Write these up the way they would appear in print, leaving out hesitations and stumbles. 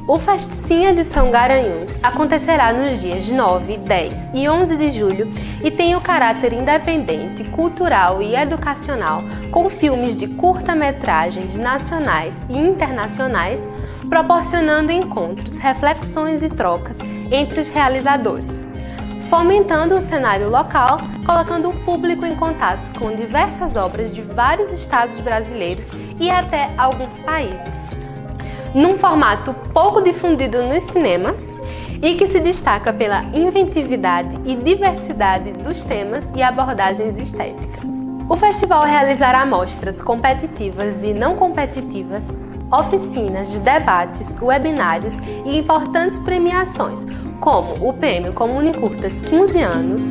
O FESTCIMM edição Camarões acontecerá nos dias 9, 10 e 11 de julho e tem o caráter independente, cultural e educacional, com filmes de curta-metragens nacionais e internacionais, proporcionando encontros, reflexões e trocas entre os realizadores, fomentando o cenário local, colocando o público em contato com diversas obras de vários estados brasileiros e até alguns países, num formato pouco difundido nos cinemas e que se destaca pela inventividade e diversidade dos temas e abordagens estéticas. O festival realizará mostras competitivas e não competitivas, oficinas, debates, webinários e importantes premiações, como o Prêmio Comune Curtas 15 anos,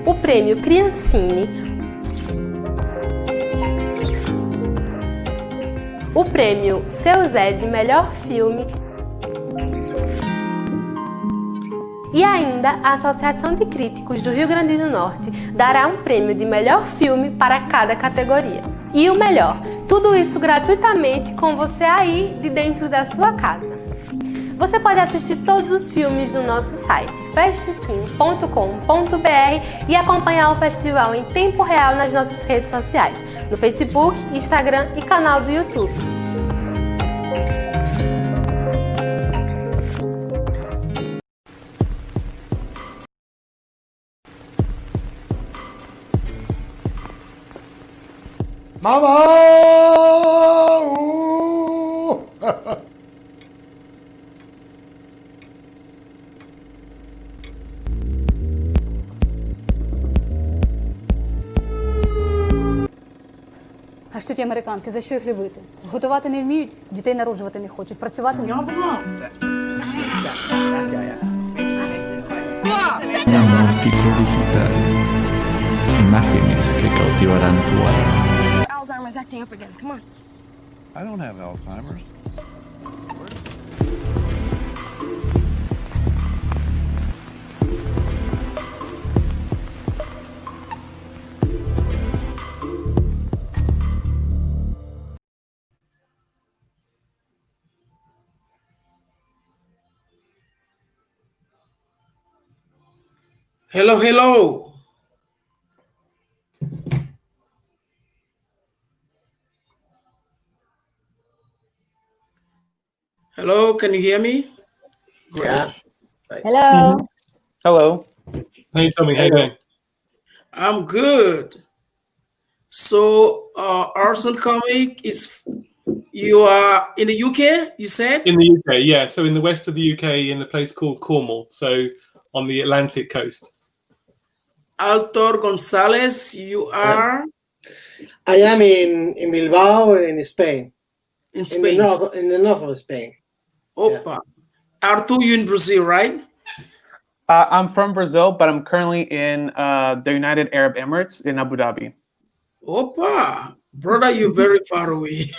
o Prêmio Criancine, o Prêmio Seu Zé de Melhor Filme e ainda a Associação de Críticos do Rio Grande do Norte dará um prêmio de melhor filme para cada categoria. E o melhor, tudo isso gratuitamente com você aí de dentro da sua casa. Você pode assistir todos os filmes no nosso site festcim.com.br e acompanhar o festival em tempo real nas nossas redes sociais, no Facebook, Instagram e canal do YouTube. А що ті американки, за що їх любити? Готувати не вміють, дітей народжувати не хочуть, працювати не вміють. Una ciclo digital. Imágenes que cautivarán tu alma. Alzheimer's acting up again. Come on. I don't have Alzheimer's. Hello, hello. Hello, can you hear me? Yeah. Hello. Hello. Hey, Tommy. How you doing? I'm good. So, Arson Comic you are in the UK, you said? In the UK, yeah. So in the west of the UK, in a place called Cornwall, so on the Atlantic coast. Altor Gonzalez, you are? I am in Bilbao, in Spain. In Spain? In the north of Spain. Opa. Yeah. Arthur, you in Brazil, right? I'm from Brazil, but I'm currently in the United Arab Emirates in Abu Dhabi. Opa. Brother, you're very far away.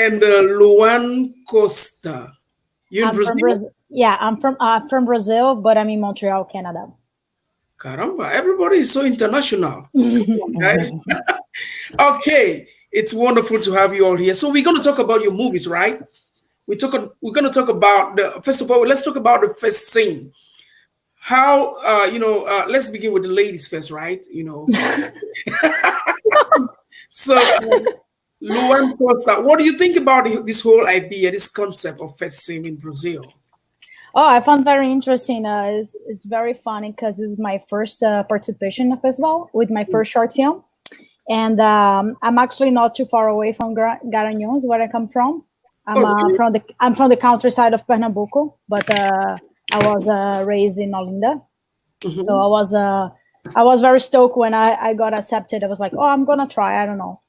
And Luan Costa, you in Brazil? Yeah, I'm from Brazil, but I'm in Montreal, Canada. Caramba, everybody is so international. Guys. Okay, it's wonderful to have you all here. So we're going to talk about your movies, right? We're going to talk about first of all, let's talk about the FESTCIMM. How let's begin with the ladies first, right? So Luan Costa, what do you think about this whole idea, this concept of FESTCIMM in Brazil? Oh, I found very interesting. It's very funny because it's my first participation in the festival with my first short film. And I'm actually not too far away from Camarões, where I come from. I'm from the countryside of Pernambuco, but I was raised in Olinda. Mm-hmm. So I was very stoked when I got accepted. I was like, oh, I'm gonna try. I don't know.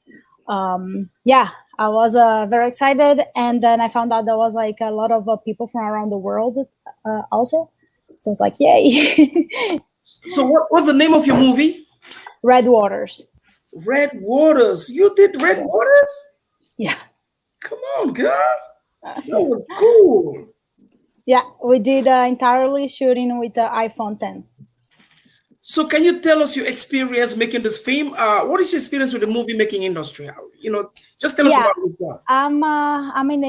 Yeah, I was very excited, and then I found out there was like a lot of people from around the world also. So it's like, yay! So what's the name of your movie? Red Waters. Red Waters. You did Red Waters? Yeah. Come on, girl. That was cool. Yeah, we did entirely shooting with the iPhone 10. So can you tell us your experience making this film? What is your experience with the movie making industry? just tell us Yeah. about yourself. I'm in the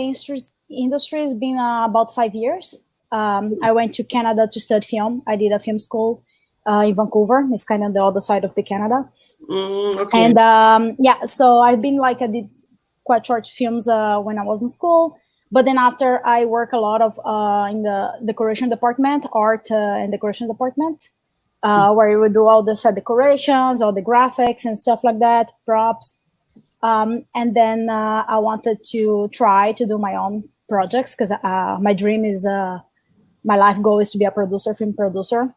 industry. It's been about 5 years. I went to Canada to study film. I did a film school in Vancouver. It's kind of the other side of the Canada. Okay. And so I've been I did quite short films when I was in school. But then after, I work a lot of in the decoration department, art and decoration department, where we do all the set decorations, all the graphics and stuff like that, props. And then I wanted to try to do my own projects because my dream is, my life goal is to be a producer, film producer.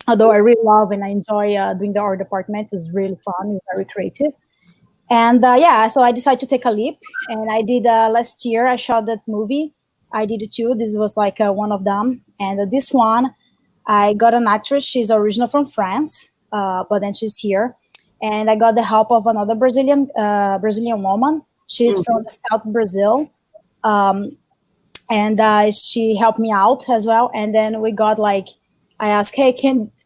Although I really love and I enjoy doing the art department. It's really fun. It's very creative. And so I decided to take a leap. And I did last year, I shot that movie. I did it too. This was one of them. And this one, I got an actress. She's original from France, but then she's here. And I got the help of another Brazilian woman. She's from South Brazil. And she helped me out as well. And then we got I asked, hey,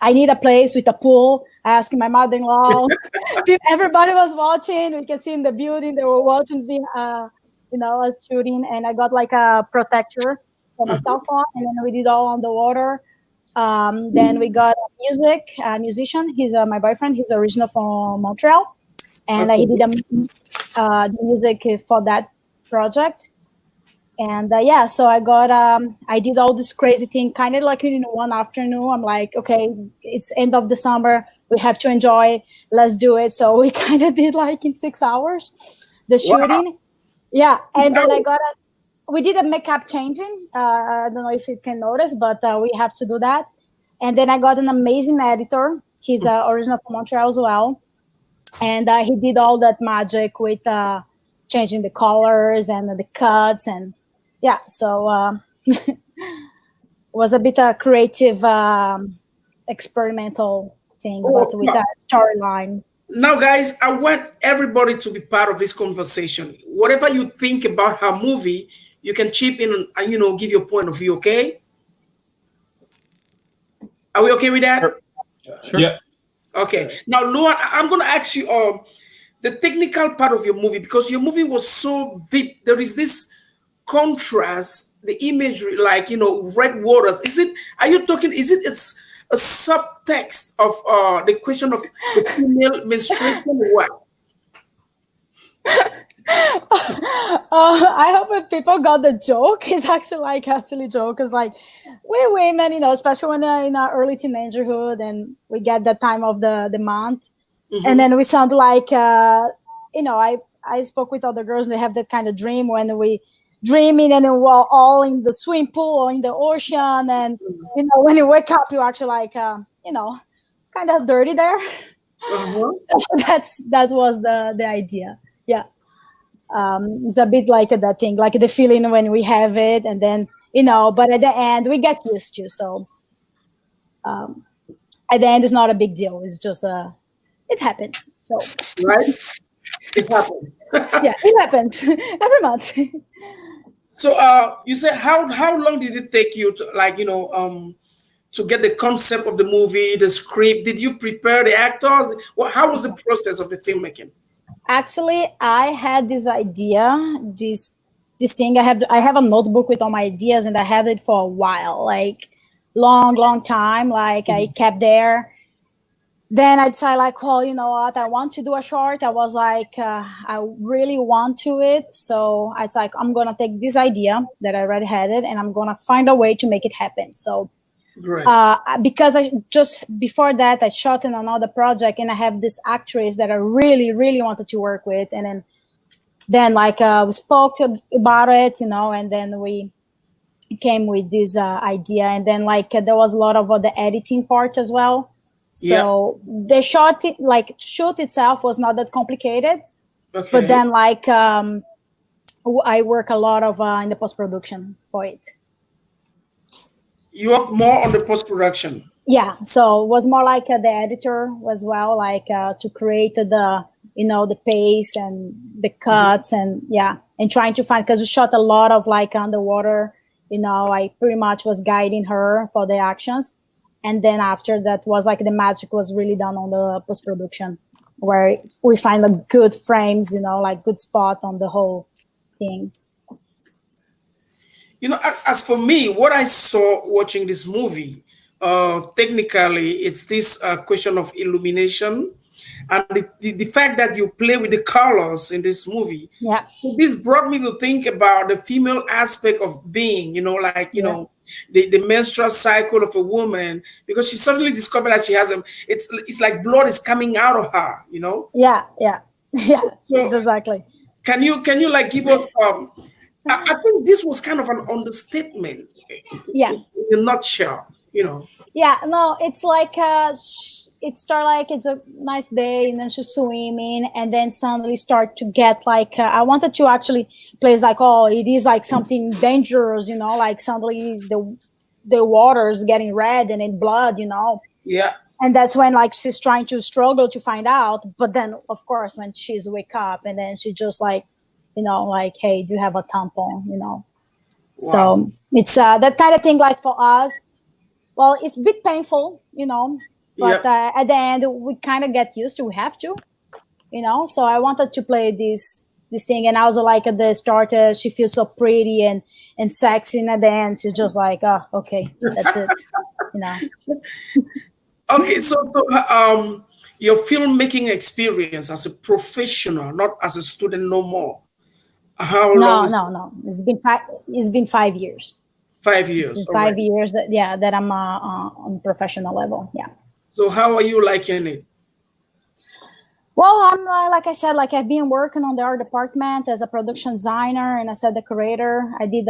I need a place with a pool. I asked my mother-in-law. Everybody was watching. We can see in the building, they were watching us shooting. And I got a protector for my cell phone. And then we did all on the water. Then we got a musician. He's my boyfriend. He's original from Montreal. And he did the music for that project. And so I did all this crazy thing, kind of in one afternoon. I'm like, okay, it's end of the summer. We have to enjoy. Let's do it. So we kind of did in 6 hours, the shooting. Wow. Yeah. And then we did a makeup changing. I don't know if you can notice, but we have to do that. And then I got an amazing editor. He's original from Montreal as well. And he did all that magic with changing the colors and the cuts. And so it was a bit a creative experimental thing, but with a storyline. Now, guys, I want everybody to be part of this conversation. Whatever you think about her movie, you can chip in and give your point of view. Okay? Are we okay with that? Sure. Yeah. Okay. Now, Luan, I'm going to ask you the technical part of your movie, because your movie was so deep. There is this contrast, the imagery, red waters. Are you talking? It's a subtext of the question of the female menstruation? What? I hope that people got the joke. It's actually a silly joke. It's we women, especially when they're in our early teenagerhood and we get that time of the month. And then we sound I spoke with other girls and they have that kind of dream when we dreaming and we're all in the swimming pool or in the ocean. And, when you wake up, you're actually kind of dirty there. That was the idea. Yeah. It's a bit that thing, the feeling when we have it and then, but at the end we get used to. So at the end, it's not a big deal. It's just, it happens. So right. It happens. Yeah, it happens every month. So you said how long did it take you to to get the concept of the movie, the script? Did you prepare the actors? How was the process of the filmmaking? Actually, I had this idea, this thing. I have a notebook with all my ideas, and I had it for a while, long time. I kept there. Then I decided, oh, you know what? I want to do a short. I was I really want to it. So I was I'm going to take this idea that I already had it, and I'm going to find a way to make it happen. So because I just before that, I shot in another project, and I have this actress that I really, really wanted to work with. And then we spoke about it, and then we came with this idea. And then there was a lot of the editing part as well. So the shoot itself was not that complicated, but then I work a lot of in the post-production for it. You work more on the post-production. Yeah, so it was more the editor as well, to create the the pace and the cuts and and trying to find, because we shot a lot of underwater. I pretty much was guiding her for the actions. And then after that was the magic was really done on the post-production. where we find a good frames, like good spot on the whole thing. As for me, what I saw watching this movie, technically, it's this question of illumination and the fact that you play with the colors in this movie. Yeah. This brought me to think about the female aspect of being, the menstrual cycle of a woman, because she suddenly discovered that she has it's like blood is coming out of her, Yeah. So, exactly. Can you like give us I think this was kind of an understatement. Yeah. In a nutshell, Yeah, no, it's like it start like it's a nice day, and then she's swimming, and then suddenly start to get like I wanted to actually place like, oh, it is like something dangerous, like suddenly the water is getting red and in blood, Yeah. And that's when like she's trying to struggle to find out, but then of course when she's wake up, and then she just like, like, hey, do you have a tampon, Wow. So it's that kind of thing. Like for us, well, it's a bit painful, but at the end we kind of get used to, we have to, so I wanted to play this thing. And also like at the start, she feels so pretty and sexy, and at the end she's just like, oh, okay, that's it. Okay, so your filmmaking experience as a professional, not as a student no more. How long? No. It's been 5 years. 5 years. It's 5 years that I'm on professional level. Yeah. So how are you liking it? Well, I'm like I said, like I've been working on the art department as a production designer and as a decorator. I did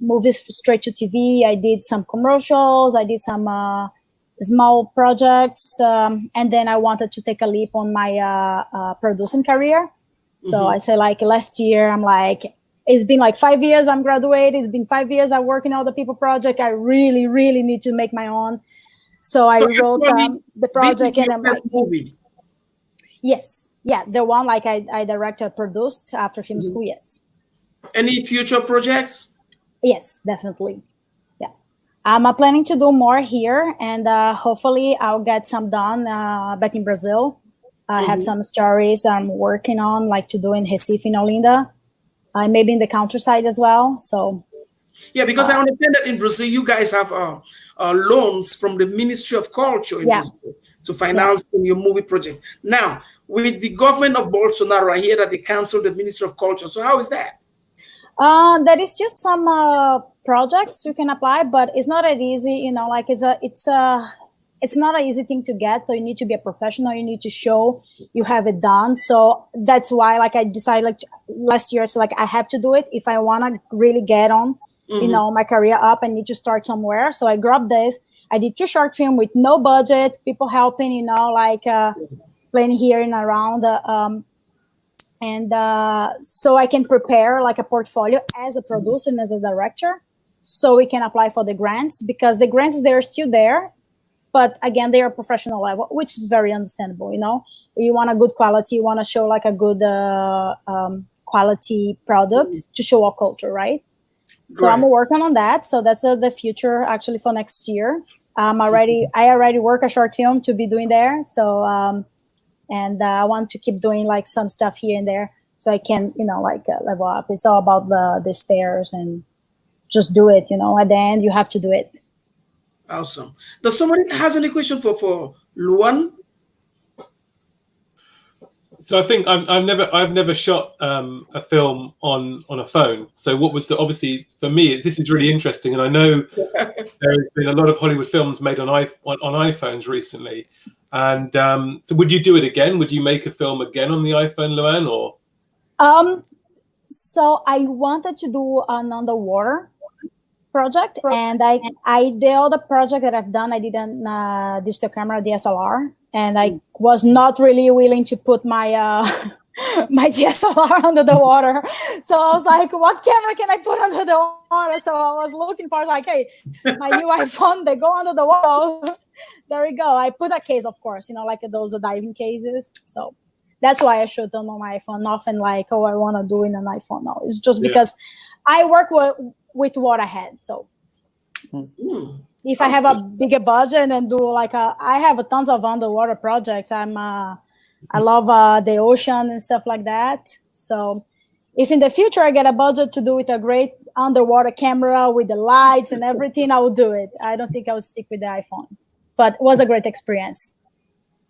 movies straight to TV. I did some commercials. I did some small projects, and then I wanted to take a leap on my producing career. So I say like last year, I'm like, it's been like 5 years I'm graduated. It's been 5 years I work in other people project. I really, really need to make my own. So I wrote the project, and I'm like, movie. Yes. Yeah. The one like I directed, produced after film school. Yes. Any future projects? Yes, definitely. Yeah. I'm planning to do more here, and hopefully I'll get some done back in Brazil. I have some stories I'm working on, like to do in Recife, in Olinda, maybe in the countryside as well. So, yeah, because I understand that in Brazil you guys have loans from the Ministry of Culture in Brazil to finance your movie project. Now, with the government of Bolsonaro, I hear that they canceled the Ministry of Culture. So how is that? There is just some projects you can apply, but it's not that easy. Like it's not an easy thing to get. So you need to be a professional. You need to show you have it done. So that's why, like, I decided like last year, so like I have to do it if I want to really get on, my career up. I need to start somewhere. So I grabbed this. I did 2 short films with no budget, people helping, like playing here and around. So I can prepare like a portfolio as a producer and as a director, so we can apply for the grants, because the grants, they're still there. But again, they are professional level, which is very understandable. You want a good quality, you want to show like a good quality product to show our culture, right? So I'm working on that. So that's the future actually for next year. I already work a short film to be doing there. So, and I want to keep doing like some stuff here and there, so I can, level up. It's all about the stairs, and just do it. At the end, you have to do it. Awesome. Does somebody has any question for Luan? So I think I've never shot a film on a phone. So what was obviously for me, this is really interesting, and I know there has been a lot of Hollywood films made on iPhones recently. And so would you do it again? Would you make a film again on the iPhone, Luan, or? So I wanted to do an underwater project, and the other project that I've done, I did a digital camera, DSLR, and I was not really willing to put my my DSLR under the water. So I was like, what camera can I put under the water? So I was looking for like, hey, my new iPhone, they go under the water. There we go. I put a case, of course, like those diving cases. So that's why I shoot them on my iPhone. Nothing like, oh, I want to do in an iPhone. No, it's just because I work with what I had. So if I have a bigger budget and do like I have tons of underwater projects. I love the ocean and stuff like that. So if in the future I get a budget to do with a great underwater camera with the lights and everything, I will do it. I don't think I will stick with the iPhone, but it was a great experience.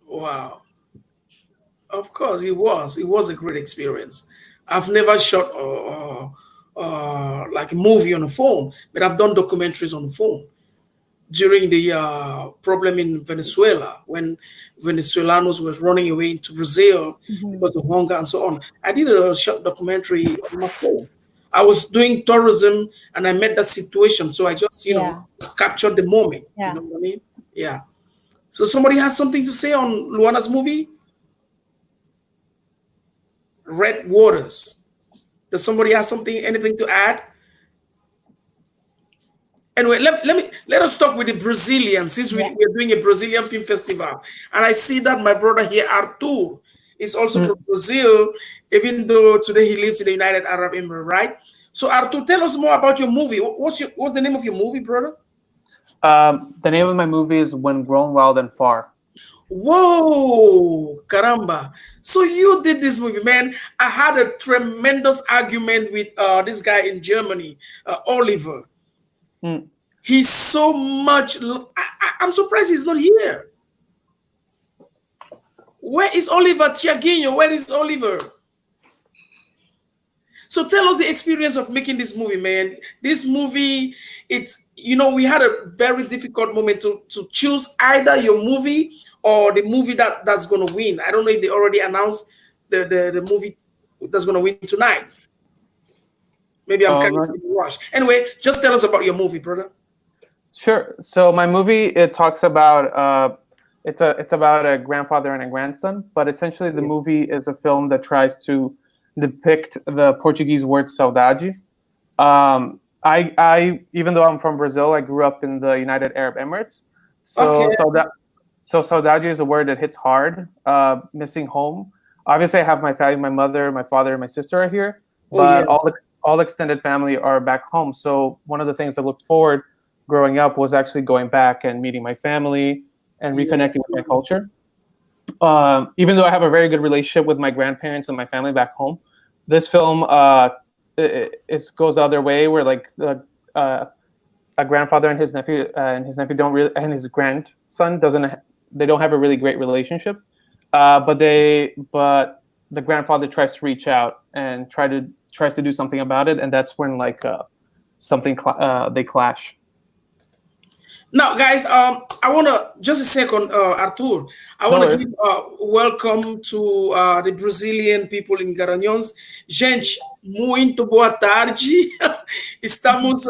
Wow. Of course, it was. It was a great experience. I've never shot like a movie on a phone, but I've done documentaries on the phone during the problem in Venezuela when Venezuelanos were running away into Brazil because of hunger and so on. I did a short documentary on my phone. I was doing tourism and I met that situation, so I just captured the moment. Yeah. You know what I mean? Yeah. So somebody has something to say on Luana's movie? Red Waters. Does somebody have anything to add? Anyway, let us talk with the Brazilians, since we're doing a Brazilian film festival. And I see that my brother here, Arthur, is also from Brazil, even though today he lives in the United Arab Emirates, right? So Arthur, tell us more about your movie. What's the name of your movie, brother? The name of my movie is When Grown Wild and Far. Whoa, caramba. So you did this movie, man. I had a tremendous argument with this guy in Germany, Oliver. He's so much. I'm surprised he's not here. Where is Oliver Tiaguinho? Where is Oliver? So tell us the experience of making this movie, man. This movie, we had a very difficult moment to choose either your movie or the movie that's going to win. I don't know if they already announced the movie that's going to win tonight. Maybe I'm kind of in a rush. Anyway, just tell us about your movie, brother. Sure. So my movie, it talks about it's about a grandfather and a grandson, but essentially the movie is a film that tries to depict the Portuguese word saudade. I even though I'm from Brazil, I grew up in the United Arab Emirates. So saudade is a word that hits hard. Missing home. Obviously, I have my family, my mother, my father, and my sister are here, but all extended family are back home. So one of the things I looked forward growing up was actually going back and meeting my family and reconnecting with my culture. Even though I have a very good relationship with my grandparents and my family back home, this film it goes the other way, where like a grandfather and his nephew don't really, and his grandson they don't have a really great relationship. But the grandfather tries to reach out and tries to do something about it, and that's when like they clash. Now, guys, I want to just a second, Arthur. I want to give welcome to the Brazilian people in Garanhões. Gente, muito boa tarde. Estamos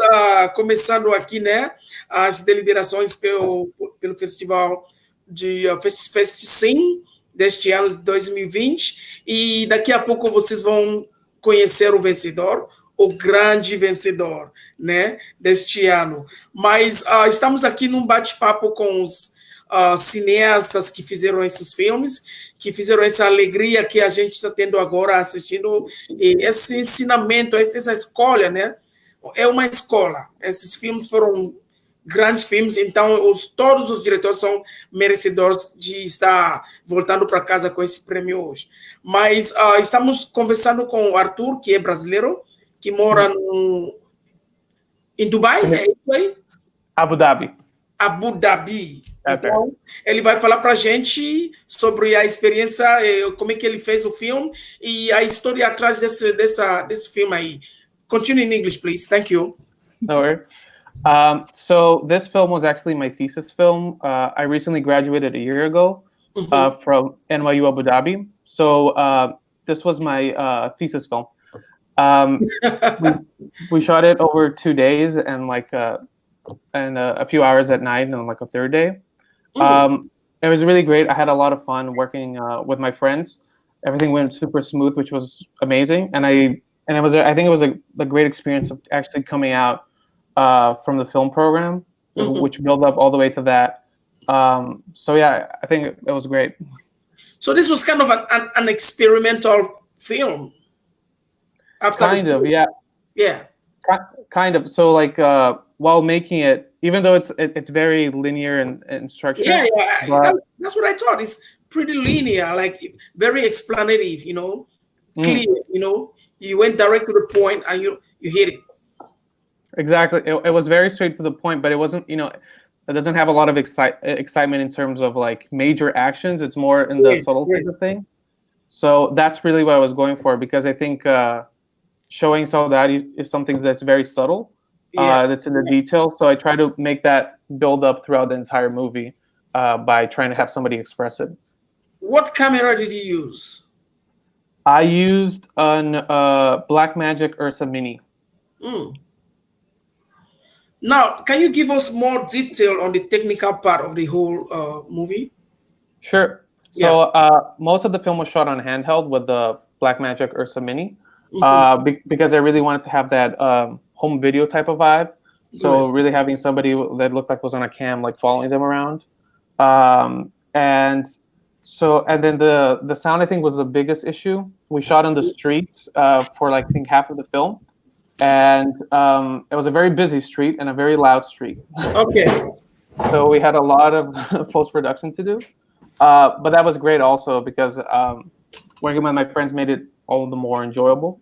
começando aqui, né, as deliberações pelo festival de FESTCIMM deste ano de 2020. E daqui a pouco vocês vão conhecer o vencedor, o grande vencedor, né, deste ano. Mas estamos aqui num bate-papo com os cineastas que fizeram esses filmes, que fizeram essa alegria que a gente está tendo agora assistindo, esse ensinamento, essa escolha, né? É uma escola. Esses filmes foram grandes filmes, então todos os diretores são merecedores de estar voltando para casa com esse prêmio hoje. Mas estamos conversando com o Arthur, que é brasileiro, que mora em Dubai, é isso aí? Abu Dhabi. Abu Dhabi. Então, ele vai falar para a gente sobre a experiência, como é que ele fez o filme e a história atrás desse filme aí. Continue in English, please. Thank you. No worries. So this film was actually my thesis film. I recently graduated a year ago from NYU Abu Dhabi. So this was my thesis film. We shot it over 2 days and a few hours at night and like a third day. It was really great. I had a lot of fun working with my friends. Everything went super smooth, which was amazing. And I think it was a great experience of actually coming out from the film program, which built up all the way to that. So yeah, I think it was great. So this was kind of an experimental film. Yeah. Kind of. So like while making it, even though it's very linear and structured. Yeah, but, that's what I thought. It's pretty linear, like very explanative, clear, you went direct to the point and you hit it. Exactly. It was very straight to the point, but it wasn't, it doesn't have a lot of excitement in terms of like major actions. It's more in the subtleties of thing. So that's really what I was going for, because I think showing Saudade is something that's very subtle, that's in the detail. So I try to make that build up throughout the entire movie by trying to have somebody express it. What camera did you use? I used an Blackmagic Ursa Mini. Now, can you give us more detail on the technical part of the whole movie? Sure. So most of the film was shot on handheld with the Blackmagic Ursa Mini, because I really wanted to have that home video type of vibe. So really having somebody that looked like was on a cam, like following them around. And then the sound, I think, was the biggest issue. We shot on the streets for like, I think, half of the film. And it was a very busy street and a very loud street. Okay. So we had a lot of post-production to do. But that was great also, because working with my friends made it all the more enjoyable.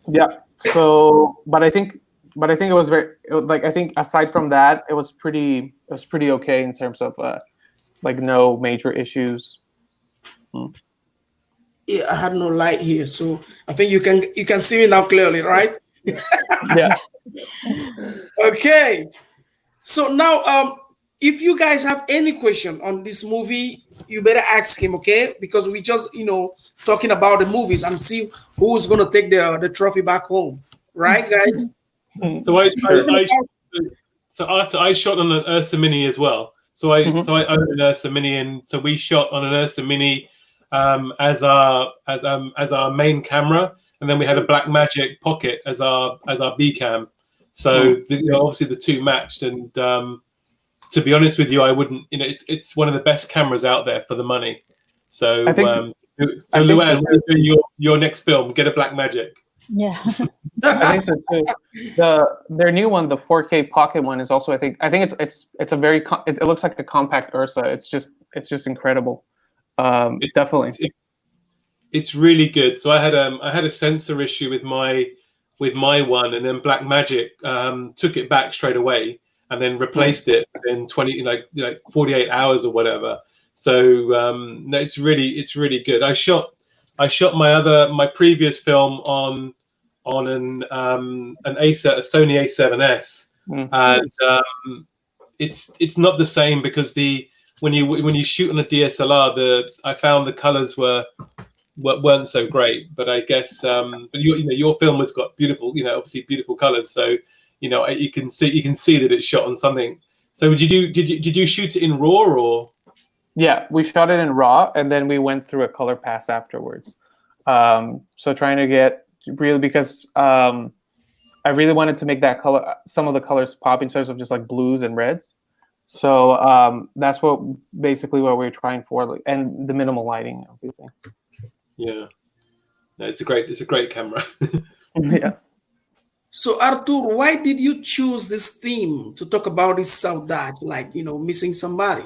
Yeah. So, but I think it was I think aside from that, it was pretty okay in terms of like no major issues. Yeah, I had no light here, so I think you can see me now clearly, right? Yeah. Okay. So now, if you guys have any question on this movie, you better ask him, okay? Because we just, talking about the movies and see who's gonna take the trophy back home, right, guys? So I shot on an Ursa Mini as well. So I own an Ursa Mini, and so we shot on an Ursa Mini as our main camera, and then we had a Blackmagic Pocket as our B cam. So obviously the two matched, and to be honest with you, I wouldn't. It's one of the best cameras out there for the money. So, Luann, your next film, get a Blackmagic. Yeah. I think so too. Their new one, the 4K Pocket one, is also I think it's a very it looks like a compact Ursa. It's just incredible. Definitely. It's really good. So I had a sensor issue with my one, and then Blackmagic took it back straight away and then replaced it in 48 hours or whatever. So no, it's really good. I shot my previous film on an a Sony A7S, and it's not the same, because when you shoot on a DSLR, I found the colors weren't so great. But I guess but your film has got beautiful, obviously beautiful colors. So you can see that it's shot on something. So did you shoot it in RAW or? Yeah, we shot it in RAW, and then we went through a color pass afterwards. So trying to get really, because I really wanted to make that color, some of the colors pop in terms of just like blues and reds. So that's what we're trying for, and the minimal lighting and everything. Yeah, no, it's a great camera. Yeah. So Artur, why did you choose this theme to talk about this saudade, like missing somebody?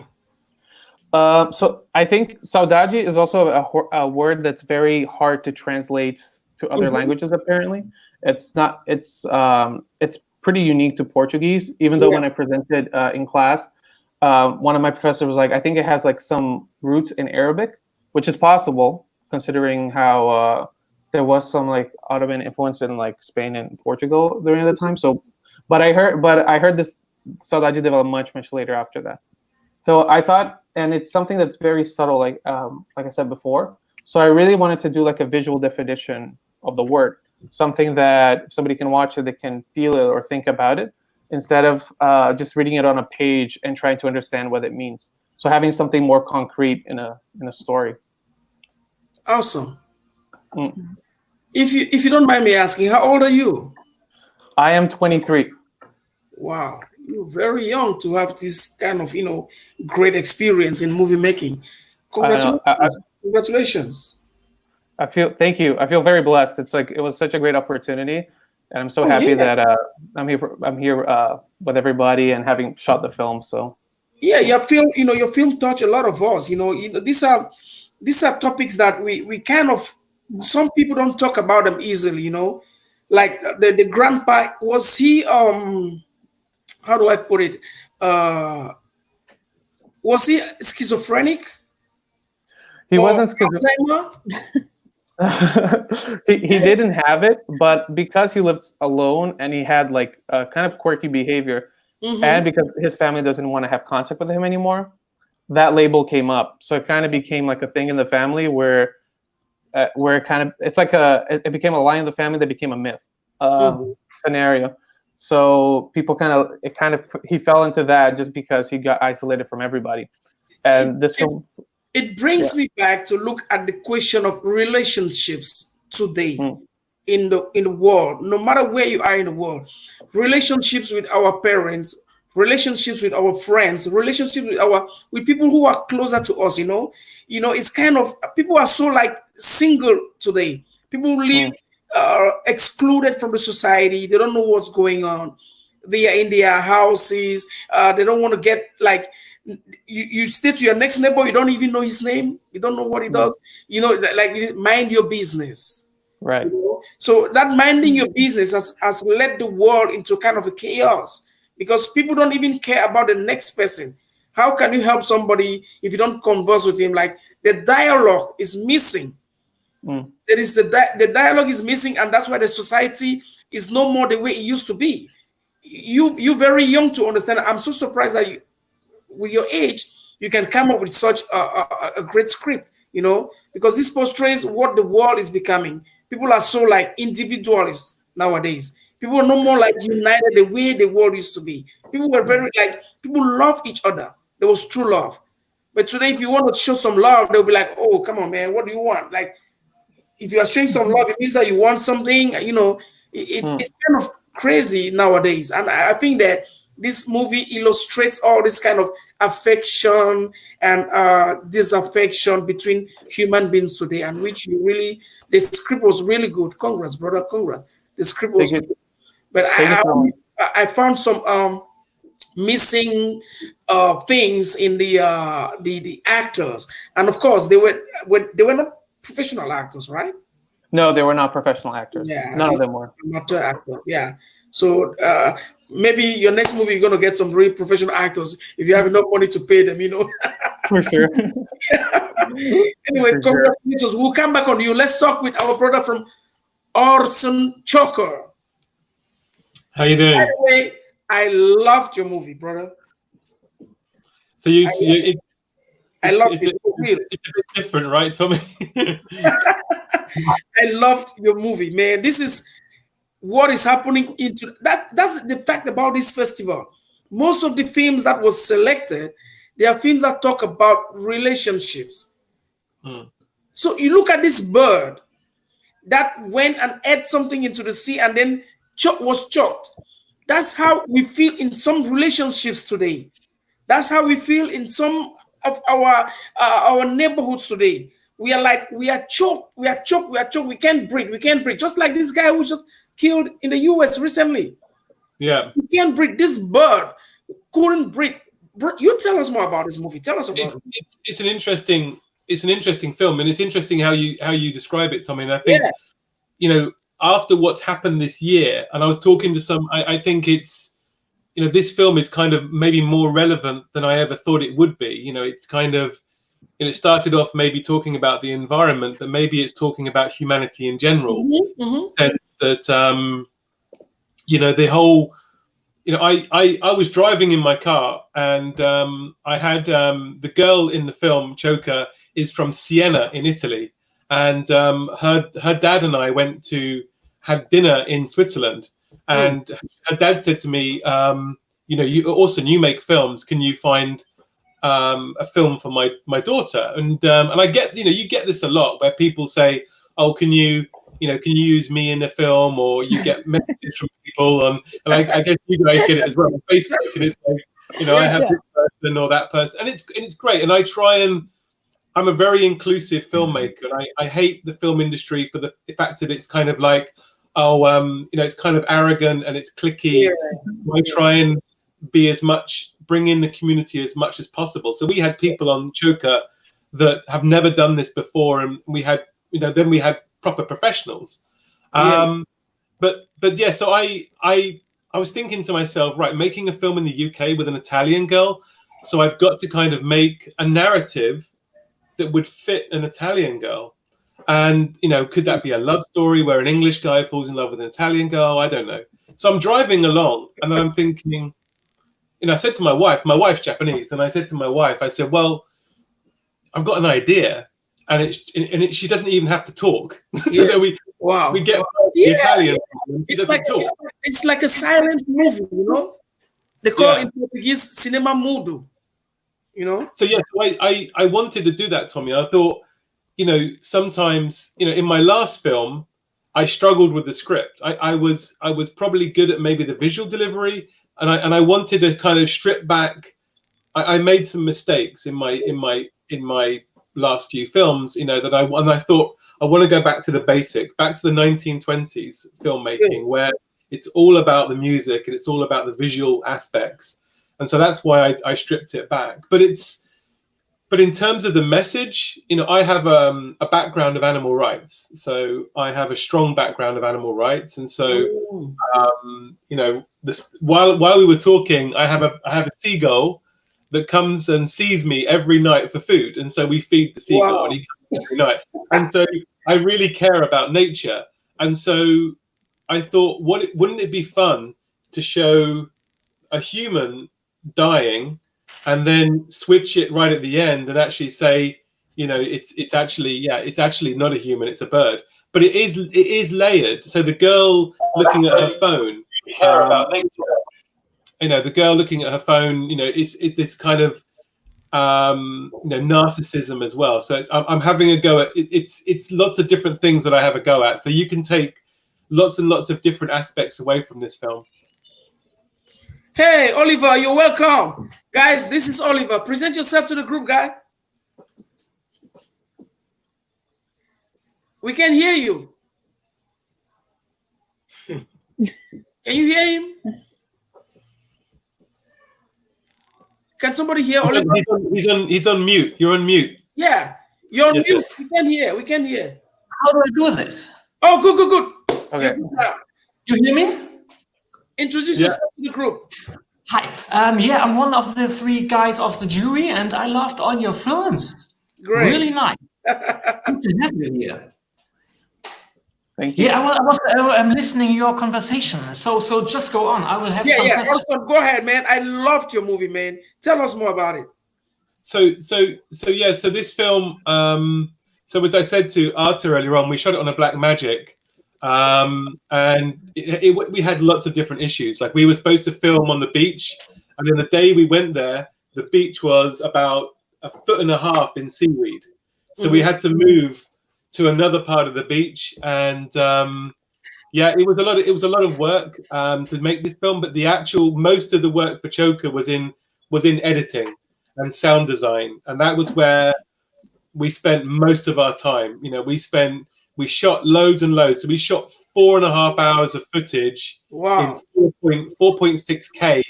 So I think saudade is also a word that's very hard to translate to other languages. Apparently, it's pretty unique to Portuguese. Even though when I presented in class, one of my professors was like, I think it has like some roots in Arabic, which is possible considering how there was some like Ottoman influence in like Spain and Portugal during the time. So, but I heard this saudade develop much later after that. So I thought, and it's something that's very subtle, like I said before. So I really wanted to do like a visual definition of the word, something that somebody can watch it, they can feel it or think about it, instead of just reading it on a page and trying to understand what it means. So having something more concrete in a story. Awesome. If you don't mind me asking, how old are you? I am 23. Wow, you're very young to have this kind of great experience in movie making. Congratulations. Congratulations. Thank you. I feel very blessed. It's like it was such a great opportunity, and I'm so happy that I'm here with everybody and having shot the film. So yeah, your film touched a lot of us. These are topics that we kind of, some people don't talk about them easily. Like the grandpa, was he how do I put it? Was he schizophrenic? He wasn't schizophrenic. he didn't have it, but because he lived alone and he had like a kind of quirky behavior, and because his family doesn't want to have contact with him anymore, that label came up. So it kind of became like a thing in the family where it kind of, it's like it became a line in the family that became a myth scenario. So people he fell into that just because he got isolated from everybody. And this film, it brings me back to look at the question of relationships today in the world. No matter where you are in the world, relationships with our parents, relationships with our friends, relationships with people who are closer to us. It's kind of, people are so like single today. People live excluded from the society. They don't know what's going on. They are in their houses. They don't want to get like, you stay to your next neighbor, you don't even know his name, you don't know what he does, like mind your business, right? So that minding your business has led the world into kind of a chaos, because people don't even care about the next person. How can you help somebody if you don't converse with him? Like, the dialogue is missing. There is the dialogue is missing, and that's why the society is no more the way it used to be. You're very young to understand. I'm so surprised that with your age, you can come up with such a great script, because this portrays what the world is becoming. People are so like individualists nowadays. People are no more like united the way the world used to be. People were very like, people love each other. There was true love. But today, if you want to show some love, they'll be like, oh, come on, man, what do you want? Like, if you are showing some love, it means that you want something, it's kind of crazy nowadays. And I think that this movie illustrates all this kind of affection and disaffection between human beings today, and which the script was really good. Congrats, brother, congrats. The script was good. But I found some missing things in the actors, and of course they were not professional actors, right? No, they were not professional actors. Yeah, none of them were amateur actors. Yeah, so maybe your next movie you're gonna get some really professional actors if you have enough money to pay them. For sure. Anyway, congratulations. Sure. We'll come back on you. Let's talk with our brother from Orson Choker. How you doing? By the way, I loved your movie, brother. So I loved it. It's a bit different, right, Tommy? I loved your movie, man. This is what is happening into that. That's the fact about this festival. Most of the films that was selected, they are films that talk about relationships. So you look at this bird that went and ate something into the sea and then was choked. That's how we feel in some relationships today. That's how we feel in some of our neighborhoods today. We are choked. We can't breathe. Just like this guy who was just killed in the US recently. Yeah. We can't breathe. This bird couldn't breathe. You tell us more about this movie. Tell us about it. It's an interesting film, and it's interesting how you describe it, Tommy. And I think, after what's happened this year, and I was talking to some, I think it's, this film is kind of maybe more relevant than I ever thought it would be. It's kind of, it started off maybe talking about the environment, but maybe it's talking about humanity in general. Sense that, the whole, I was driving in my car, and I had the girl in the film, Choker, is from Siena in Italy, and her dad and I went to have dinner in Switzerland, and her dad said to me, you make films, can you find a film for my daughter? And I get, you get this a lot where people say, oh, can you use me in a film, or you get messages from people on, and I guess you guys get it as well on Facebook, and it's like, I have this person or that person, and it's great, and I try and I'm a very inclusive filmmaker, and I hate the film industry for the fact that it's kind of like, it's kind of arrogant and it's cliquey. I try and bring in the community as much as possible. So we had people on Choker that have never done this before, and we had, then we had proper professionals. But yeah, so I was thinking to myself, right, making a film in the UK with an Italian girl, so I've got to kind of make a narrative that would fit an Italian girl. And, could that be a love story where an English guy falls in love with an Italian girl? I don't know. So I'm driving along and I'm thinking, I said to my wife's Japanese, and I said to my wife, I said, well, I've got an idea, and she doesn't even have to talk. So that we get the Italian. It's like a silent movie, They call it in Portuguese cinema mudo. So yes, I wanted to do that, Tommy. I thought, sometimes, in my last film, I struggled with the script. I was probably good at maybe the visual delivery, and I wanted to kind of strip back. I made some mistakes in my last few films, that I thought I want to go back to the basic, back to the 1920s filmmaking, where it's all about the music and it's all about the visual aspects. And so that's why I stripped it back. But in terms of the message, I have a background of animal rights. So I have a strong background of animal rights. And so, while we were talking, I have a seagull that comes and sees me every night for food. And so we feed the seagull and he comes every night. And so I really care about nature. And so I thought, wouldn't it be fun to show a human dying and then switch it right at the end and actually say, it's actually not a human, it's a bird. But it is layered. So the girl looking at her phone, care about nature. The girl looking at her phone, is this kind of narcissism as well. So I'm having a go at it's lots of different things that I have a go at. So you can take lots and lots of different aspects away from this film. Hey, Oliver, you're welcome. Guys, this is Oliver. Present yourself to the group, guy. We can hear you. Can you hear him? Can somebody hear Oliver? He's on mute. You're on mute. Yeah, you're on mute. Yes. We can hear. How do I do this? Oh, good. Okay. You hear me? Introduce yourself to the group. Hi. I'm one of the 3 guys of the jury, and I loved all your films. Great. Really nice. Good to have you here. Thank you. Yeah, I'm listening to your conversation. So just go on. I will have some questions. Go ahead, man. I loved your movie, man. Tell us more about it. So this film, so as I said to Arthur earlier on, we shot it on a Blackmagic. And we had lots of different issues. Like, we were supposed to film on the beach, and then the day we went there, the beach was about 1.5 feet in seaweed. So we had to move to another part of the beach, and it was a lot of work to make this film. But most of the work for Choker was in editing and sound design, and that was where we spent most of our time. We shot loads and loads. So we shot 4.5 hours of footage in 4.6K.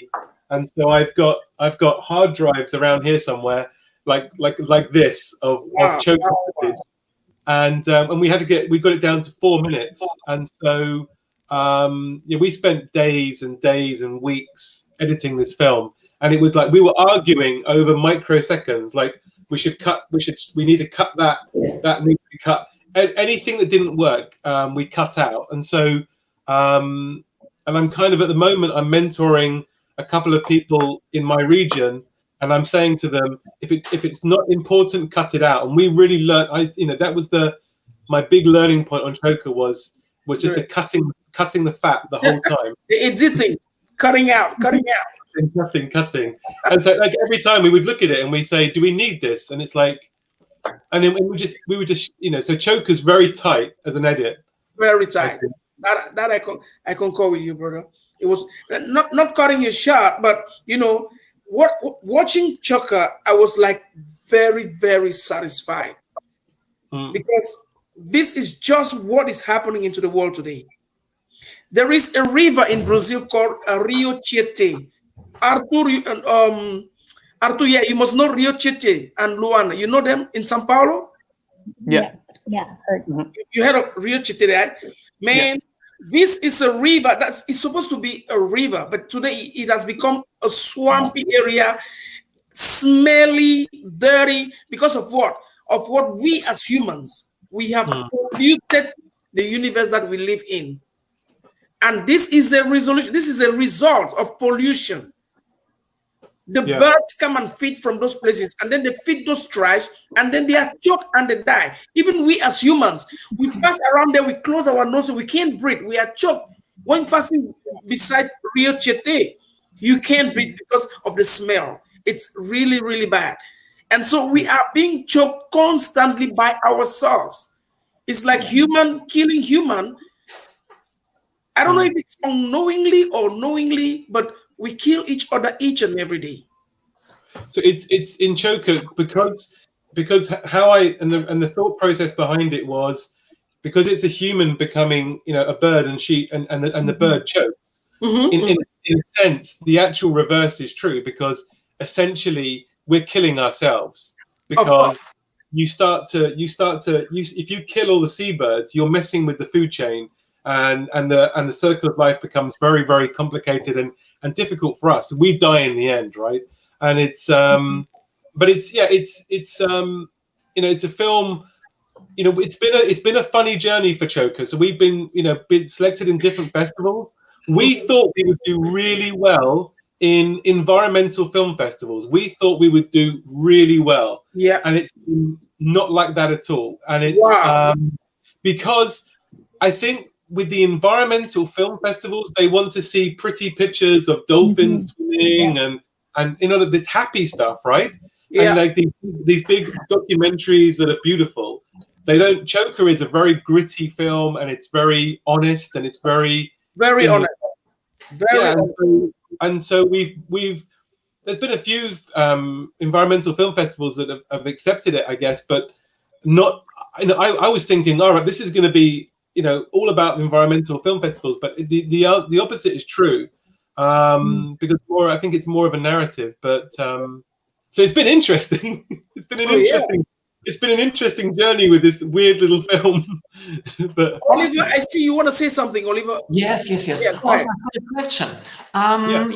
And so I've got hard drives around here somewhere, like this of Choker footage. And we got it down to 4 minutes. And so we spent days and days and weeks editing this film. And it was like we were arguing over microseconds, like we need to cut that needs to be cut. Anything that didn't work, we cut out. And so, and I'm kind of, at the moment, I'm mentoring a couple of people in my region, and I'm saying to them, if it's not important, cut it out. And we really learned, that was my big learning point on Choker was just the cutting the fat the whole time. The editing, cutting out. Cutting. And so, like, every time we would look at it and we say, do we need this? And it's like, and then we would just so Choker's very tight as an edit. Very tight. That I concur with you, brother. It was not cutting it short, but watching Choker, I was like very, very satisfied because this is just what is happening into the world today. There is a river in Brazil called Rio Tietê. Arthur, yeah, you must know Rio Tietê and Luana. You know them in São Paulo? Yeah. Yeah. Heard. You heard of Rio Tietê, right? Man, this is a river it's supposed to be a river, but today it has become a swampy area, smelly, dirty, because of what? Of what we as humans, we have polluted the universe that we live in. And this is a result of pollution. The birds come and feed from those places, and then they feed those trash, and then they are choked and they die. Even we as humans, we pass around there, we close our nose, so we can't breathe. We are choked. When passing beside Rio Tietê, you can't breathe because of the smell. It's really, really bad. And so we are being choked constantly by ourselves. It's like human killing human. I don't know if it's unknowingly or knowingly, but we kill each other each and every day. So it's in Choker because how the thought process behind it was because it's a human becoming a bird and the bird chokes. In a sense, the actual reverse is true because essentially we're killing ourselves because if you kill all the seabirds, you're messing with the food chain. And the circle of life becomes very, very complicated and difficult for us. We die in the end, right? And it's but it's a film. It's been a funny journey for Choker. So we've been selected in different festivals. We thought we would do really well in environmental film festivals. We thought we would do really well. Yeah, and it's not like that at all. And it's because I think. With the environmental film festivals, they want to see pretty pictures of dolphins swimming and this happy stuff, right? Yeah. And like these big documentaries that are beautiful. They don't. Choker is a very gritty film, and it's very honest, and it's very honest. And so we've there's been a few environmental film festivals that have accepted it, I guess, but not. I was thinking, all right, this is going to be. All about environmental film festivals, but the opposite is true because I think it's more of a narrative. But so it's been interesting. It's been an interesting journey with this weird little film. But Oliver, I see you want to say something, Oliver. Yes. Yeah, also, I have a question.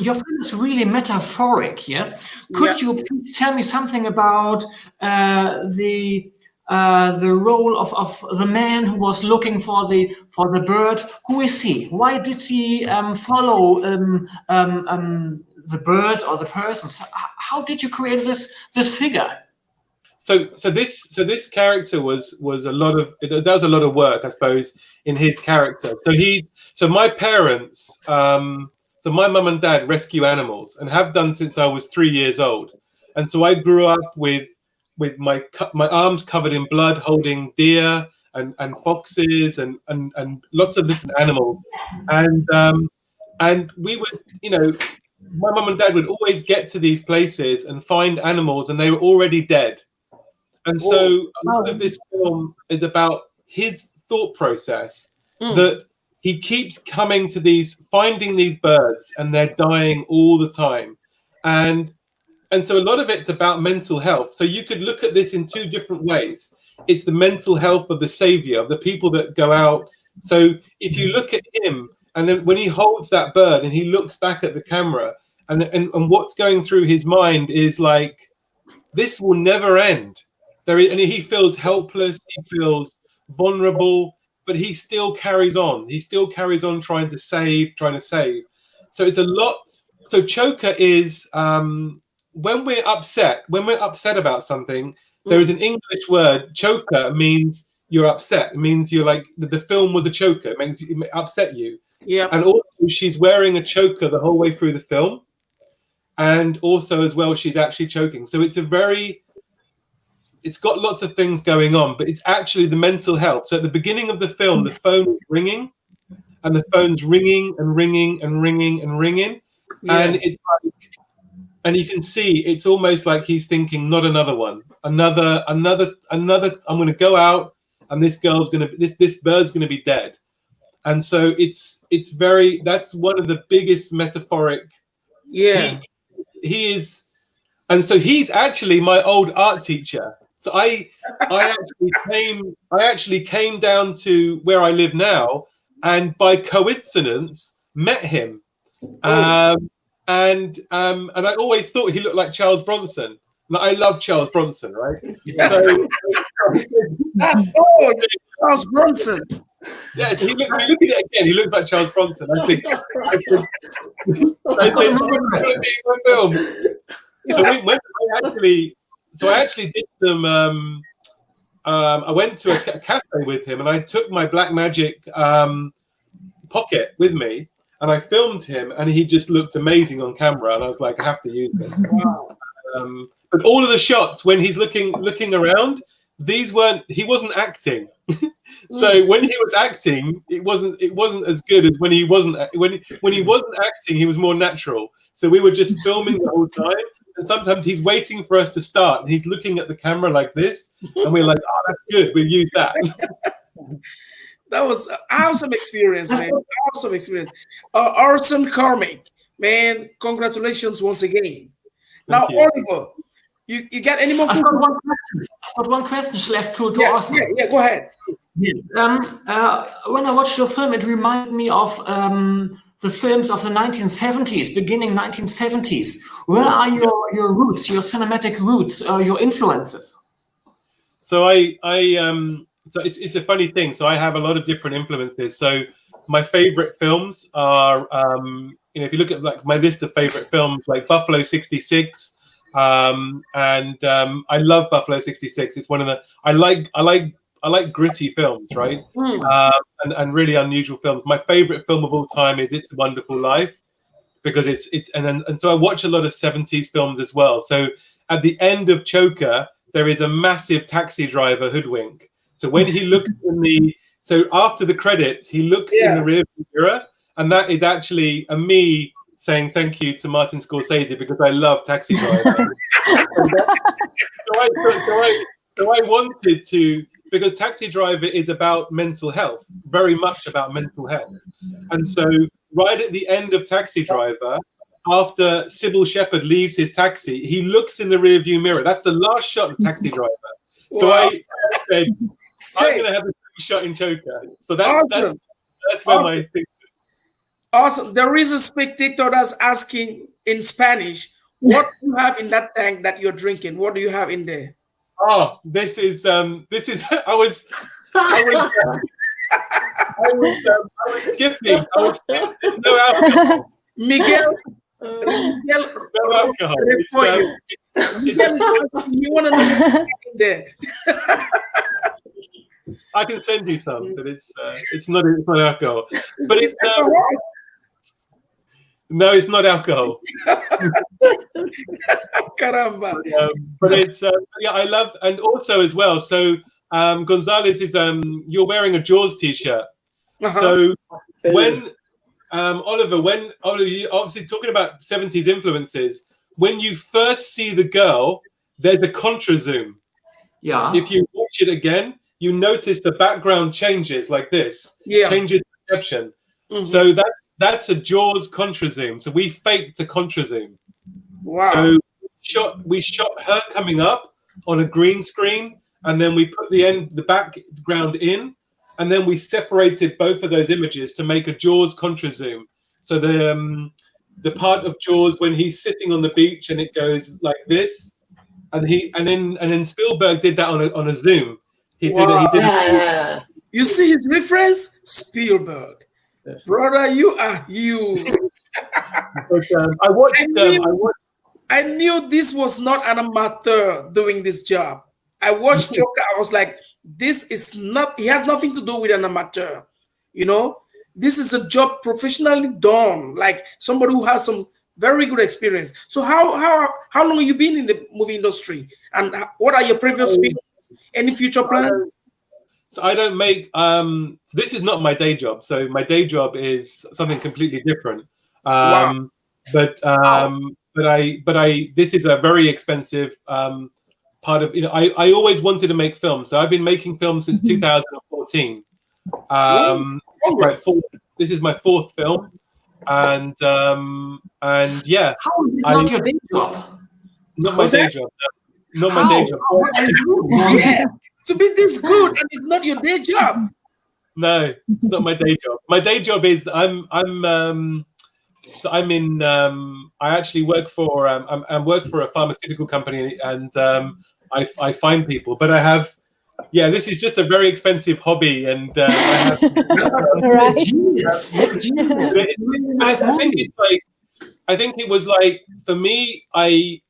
Your film is really metaphoric. Yes. Could you please tell me something about the role of the man who was looking for the bird? Who is he? Why did he follow the bird or the person? How did you create this figure? So this character was a lot of work, I suppose, in his character. So my parents, so my mum and dad rescue animals and have done since I was 3 years old, and so I grew up with my arms covered in blood, holding deer and foxes and lots of different animals, and we would, my mum and dad would always get to these places and find animals, and they were already dead. And so a lot of this film is about his thought process that he keeps coming to finding these birds, and they're dying all the time, and so a lot of it's about mental health. So you could look at this in two different ways. It's the mental health of the savior, of the people that go out. So if you look at him, and then when he holds that bird and he looks back at the camera, and what's going through his mind is like, this will never end. And he feels helpless, he feels vulnerable, but he still carries on. He still carries on trying to save. So it's a lot. So Choker is, when we're upset about something, there is an English word. Choker means you're upset. It means you're like, the film was a choker. It means it upset you. Yeah. And also she's wearing a choker the whole way through the film. And also as well, she's actually choking. So it's got lots of things going on, but it's actually the mental health. So at the beginning of the film, the phone is ringing, and the phone's ringing and ringing and ringing and ringing. Yeah. And it's like, and you can see it's almost like he's thinking, not another one, another. I'm going to go out, and this bird's going to be dead. And so it's very. That's one of the biggest metaphoric. Yeah. He is, and so he's actually my old art teacher. So I actually came down to where I live now, and by coincidence met him. And I always thought he looked like Charles Bronson. I love Charles Bronson, right? Yes. So, that's Charles Bronson. Yeah, so look at it again. He looks like Charles Bronson. I think. Film. So I actually did some. I went to a cafe with him, and I took my Blackmagic pocket with me, and I filmed him, and he just looked amazing on camera. And I was like, I have to use this. Wow. But all of the shots when he's looking around, he wasn't acting. So when he was acting, it wasn't as good as when he wasn't acting. He was more natural. So we were just filming the whole time. And sometimes he's waiting for us to start, and he's looking at the camera like this, and we're like, "Oh, that's good. We'll use that." That was an awesome experience, man. Awesome experience. Arson Karmic, man, congratulations once again. Now, Oliver, you got any more? I've got one question left to ask. Yeah, go ahead. Yeah. When I watched your film, it reminded me of the films of the 1970s, beginning 1970s. Where are your roots, your cinematic roots, your influences? So so it's a funny thing. So I have a lot of different influences. So my favorite films are, if you look at like my list of favorite films, like Buffalo 66, and I love Buffalo 66. It's one of the I like gritty films, right? And really unusual films. My favorite film of all time is It's a Wonderful Life, because and so I watch a lot of 70s films as well. So at the end of Choker, there is a massive taxi driver hoodwink. So when he looks so after the credits, he looks in the rear view mirror, and that is actually me saying thank you to Martin Scorsese, because I love Taxi Driver. So I wanted to, because Taxi Driver is about mental health, very much about mental health. And so right at the end of Taxi Driver, after Sybil Shepherd leaves his taxi, he looks in the rear view mirror. That's the last shot of Taxi Driver. So I said, I'm going to have the shot in Choker. So that's where my thing. Awesome. There is a spectator that's asking in Spanish, what do you have in that tank that you're drinking? What do you have in there? Oh, this is I was skipping. There's no alcohol. Miguel, no alcohol. You want to know in there? I can send you some, but it's not alcohol. But it's no, it's not alcohol. Caramba. But it's I love, and also as well. So Gonzalez is you're wearing a Jaws t-shirt. So when Oliver, you obviously talking about 70s influences, when you first see the girl, there's a contra zoom. Yeah. If you watch it again, you notice the background changes like this. Yeah. Changes perception. So that's a Jaws contra zoom. So we faked a contra zoom. Wow. So we shot her coming up on a green screen, and then we put the background in, and then we separated both of those images to make a Jaws contra zoom. So the part of Jaws when he's sitting on the beach and it goes like this, and then Spielberg did that on a zoom. He did it. You see his reference? Spielberg. Brother, you are huge. But, I watched I knew this was not an amateur doing this job. I watched Joker. I was like, this is not, he has nothing to do with an amateur. You know, this is a job professionally done, like somebody who has some very good experience. So how long have you been in the movie industry? And what are your previous films? Any future plans? So I don't make, this is not my day job. So my day job is something completely different. But this is a very expensive part of, I always wanted to make films. So I've been making films since 2014. This is my fourth film. And yeah. How is not your day job? Not my day job. No. Not my day job. Yeah, to be this good and it's not your day job. No, it's not my day job. My day job is I actually work for I work for a pharmaceutical company, and I find people, but I have. Yeah, this is just a very expensive hobby, and I have. Genius. I think it was like, for me, I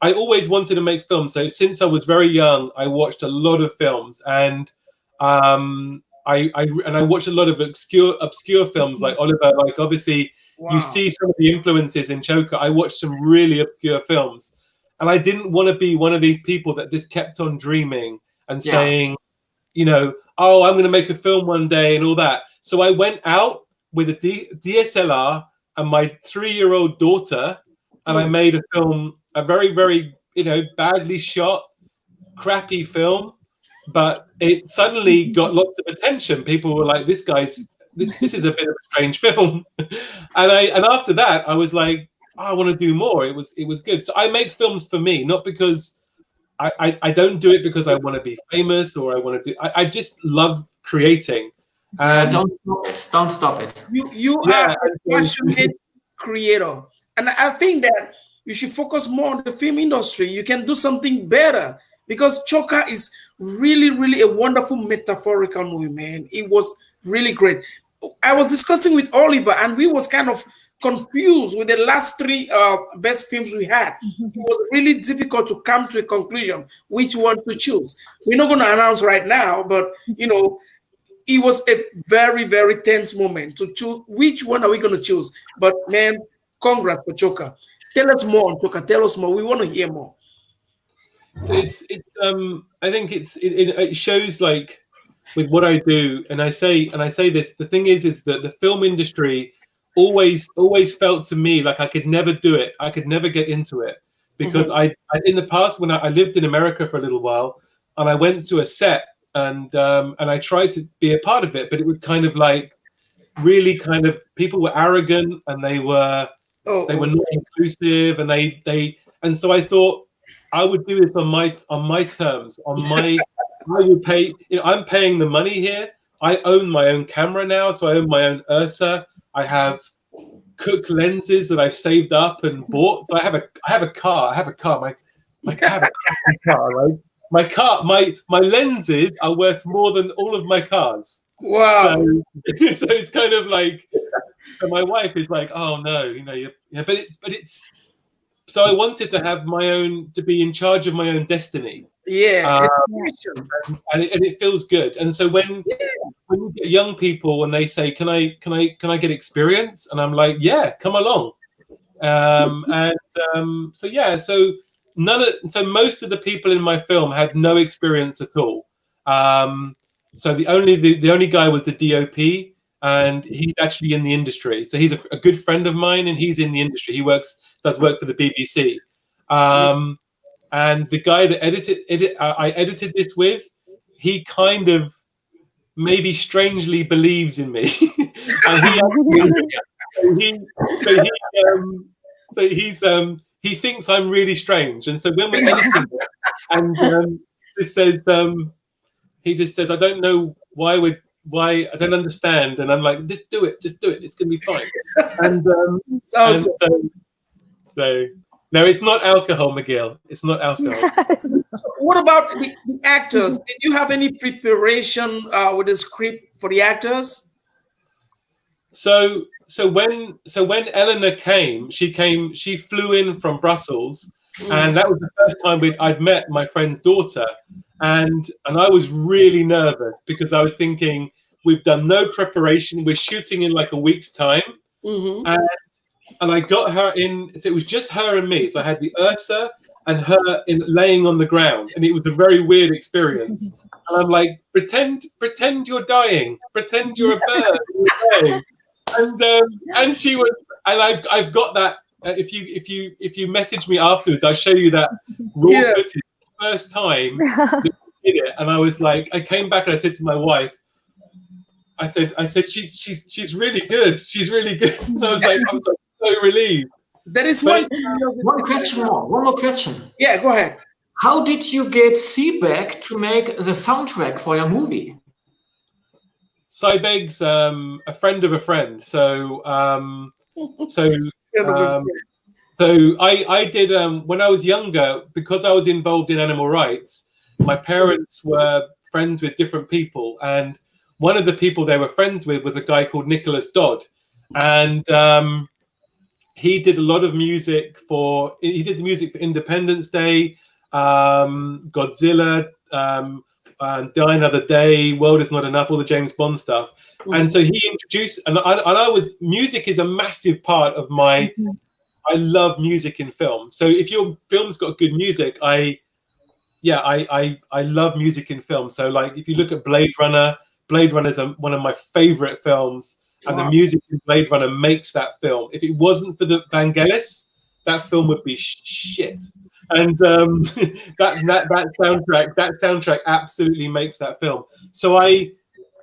always wanted to make films. So since I was very young, I watched a lot of films, and I watched a lot of obscure films like Oliver. Like, obviously, you see some of the influences in Choker. I watched some really obscure films, and I didn't want to be one of these people that just kept on dreaming and saying, oh, I'm going to make a film one day and all that. So I went out with a DSLR and my 3-year-old daughter, and I made a film, a very, very, badly shot, crappy film, but it suddenly got lots of attention. People were like, this is a bit of a strange film. and after that, I was like, oh, I want to do more. It was good. So I make films for me, not because I don't do it because I want to be famous or I want to do. I just love creating. And don't stop it. You are a passionate creator, and I think that you should focus more on the film industry. You can do something better, because Choker is really, really a wonderful metaphorical movie, man. It was really great. I was discussing with Oliver, and we was kind of confused with the last 3 best films we had. It was really difficult to come to a conclusion which one to choose. We're not going to announce right now, but it was a very, very tense moment to choose which one are we going to choose. But man, congrats for Choker. Tell us more on Choker. Tell us more. We want to hear more. So I think it shows, like, with what I do, and I say this. The thing is that the film industry always felt to me like I could never do it. I could never get into it, because I in the past, when I lived in America for a little while, and I went to a set and I tried to be a part of it, but it was kind of like really kind of, people were arrogant and they were not inclusive, and so I thought I would do this on my terms, I would pay. I'm paying the money here. I own my own camera now, so I own my own Ursa. I have Cook lenses that I've saved up and bought. So I have a car. I have a car, right? My lenses are worth more than all of my cars. Wow. So it's kind of like, so my wife is like, oh no, but it's. So I wanted to have my own, to be in charge of my own destiny. Yeah, and it feels good. And so when you get young people and they say, can I get experience? And I'm like, yeah, come along. So most of the people in my film had no experience at all. So the only guy was the DOP, and he's actually in the industry. So he's a good friend of mine, and he's in the industry. He does work for the BBC. And the guy that I edited this with, he kind of maybe strangely believes in me. And he thinks I'm really strange. And so when we're editing it, and he just says, I don't know why I don't understand. And I'm like, just do it, it's gonna be fine. And so no, it's not alcohol, Miguel. It's not alcohol. So what about the actors? Did you have any preparation with the script for the actors? So when Eleanor came, she flew in from Brussels, and that was the first time I'd met my friend's daughter, and I was really nervous, because I was thinking, we've done no preparation. We're shooting in like a week's time, and I got her in. So it was just her and me. So I had the Ursa and her laying on the ground, and it was a very weird experience. And I'm like, pretend you're dying. Pretend you're a bird. And she was, and I've got if you message me afterwards, I'll show you that raw footage. First time that we did it, and I was like, I came back and I said to my wife, I said she's really good. She's really good. And I was like so relieved. There is one question more. One more question. Yeah, go ahead. How did you get Seebeck to make the soundtrack for your movie? Seebeck's a friend of a friend. So I did when I was younger, because I was involved in animal rights. My parents were friends with different people, and one of the people they were friends with was a guy called Nicholas Dodd, and he did a lot of music for. He did the music for Independence Day, Godzilla, Die Another Day, World Is Not Enough, all the James Bond stuff. And so he introduced, and I was, music is a massive part of my. I love music in film. So if your film's got good music, I love music in film. So like if you look at Blade Runner is one of my favorite films, and the music in Blade Runner makes that film. If it wasn't for the Vangelis, that film would be shit. And that soundtrack absolutely makes that film. So I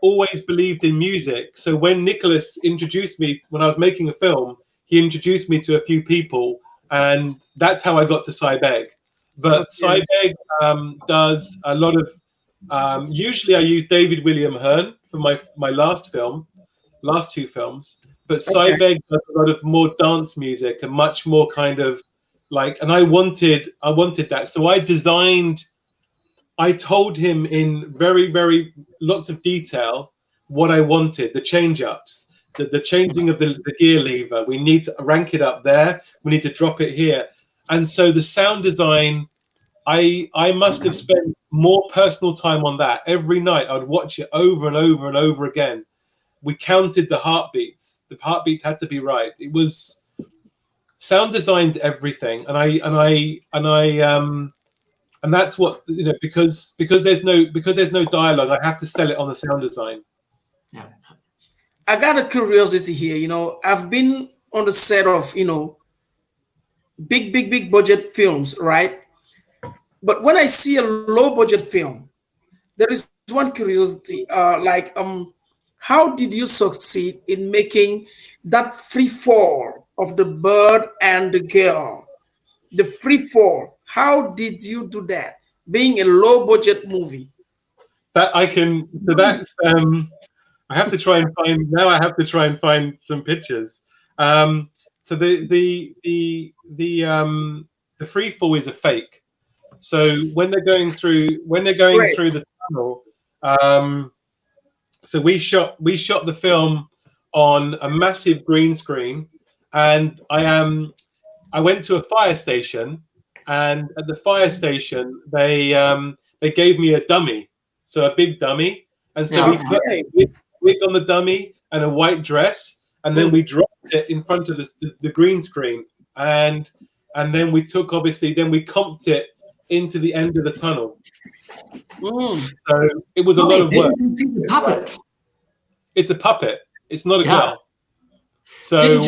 always believed in music. So when Nicholas introduced me, when I was making a film, he introduced me to a few people, and that's how I got to Seebeck. But Seebeck does a lot of. Usually, I use David William Hearn for my last two films. But Seebeck does a lot of more dance music and much more kind of like. And I wanted that, so I told him in very, very lots of detail what I wanted, the change-ups. The changing of the gear lever, we need to rank it up there, we need to drop it here. And so the sound design, I must have spent more personal time on that. Every night I'd watch it over and over and over again. We counted the heartbeats. The heartbeats had to be right. It was, sound design's everything. And that's what, you know, because there's no dialogue, I have to sell it on the sound design. Yeah. I got a curiosity here. You know, I've been on the set of, you know, big budget films, right? But when I see a low budget film, there is one curiosity, how did you succeed in making that free fall of the bird and the girl? The free fall. How did you do that? Being a low budget movie. That I can. So that's. I have to try and find. Now I have to try and find some pictures. So the free fall is a fake. So when they're going through the tunnel, so we shot the film on a massive green screen, and I went to a fire station, and at the fire station they gave me a dummy, so a big dummy, and so we put a wig on the dummy and a white dress, and then we dropped it in front of the green screen, and then we took, obviously, then we comped it into the end of the tunnel. So it was a lot of work. Puppet. It's a puppet. It's not a girl. So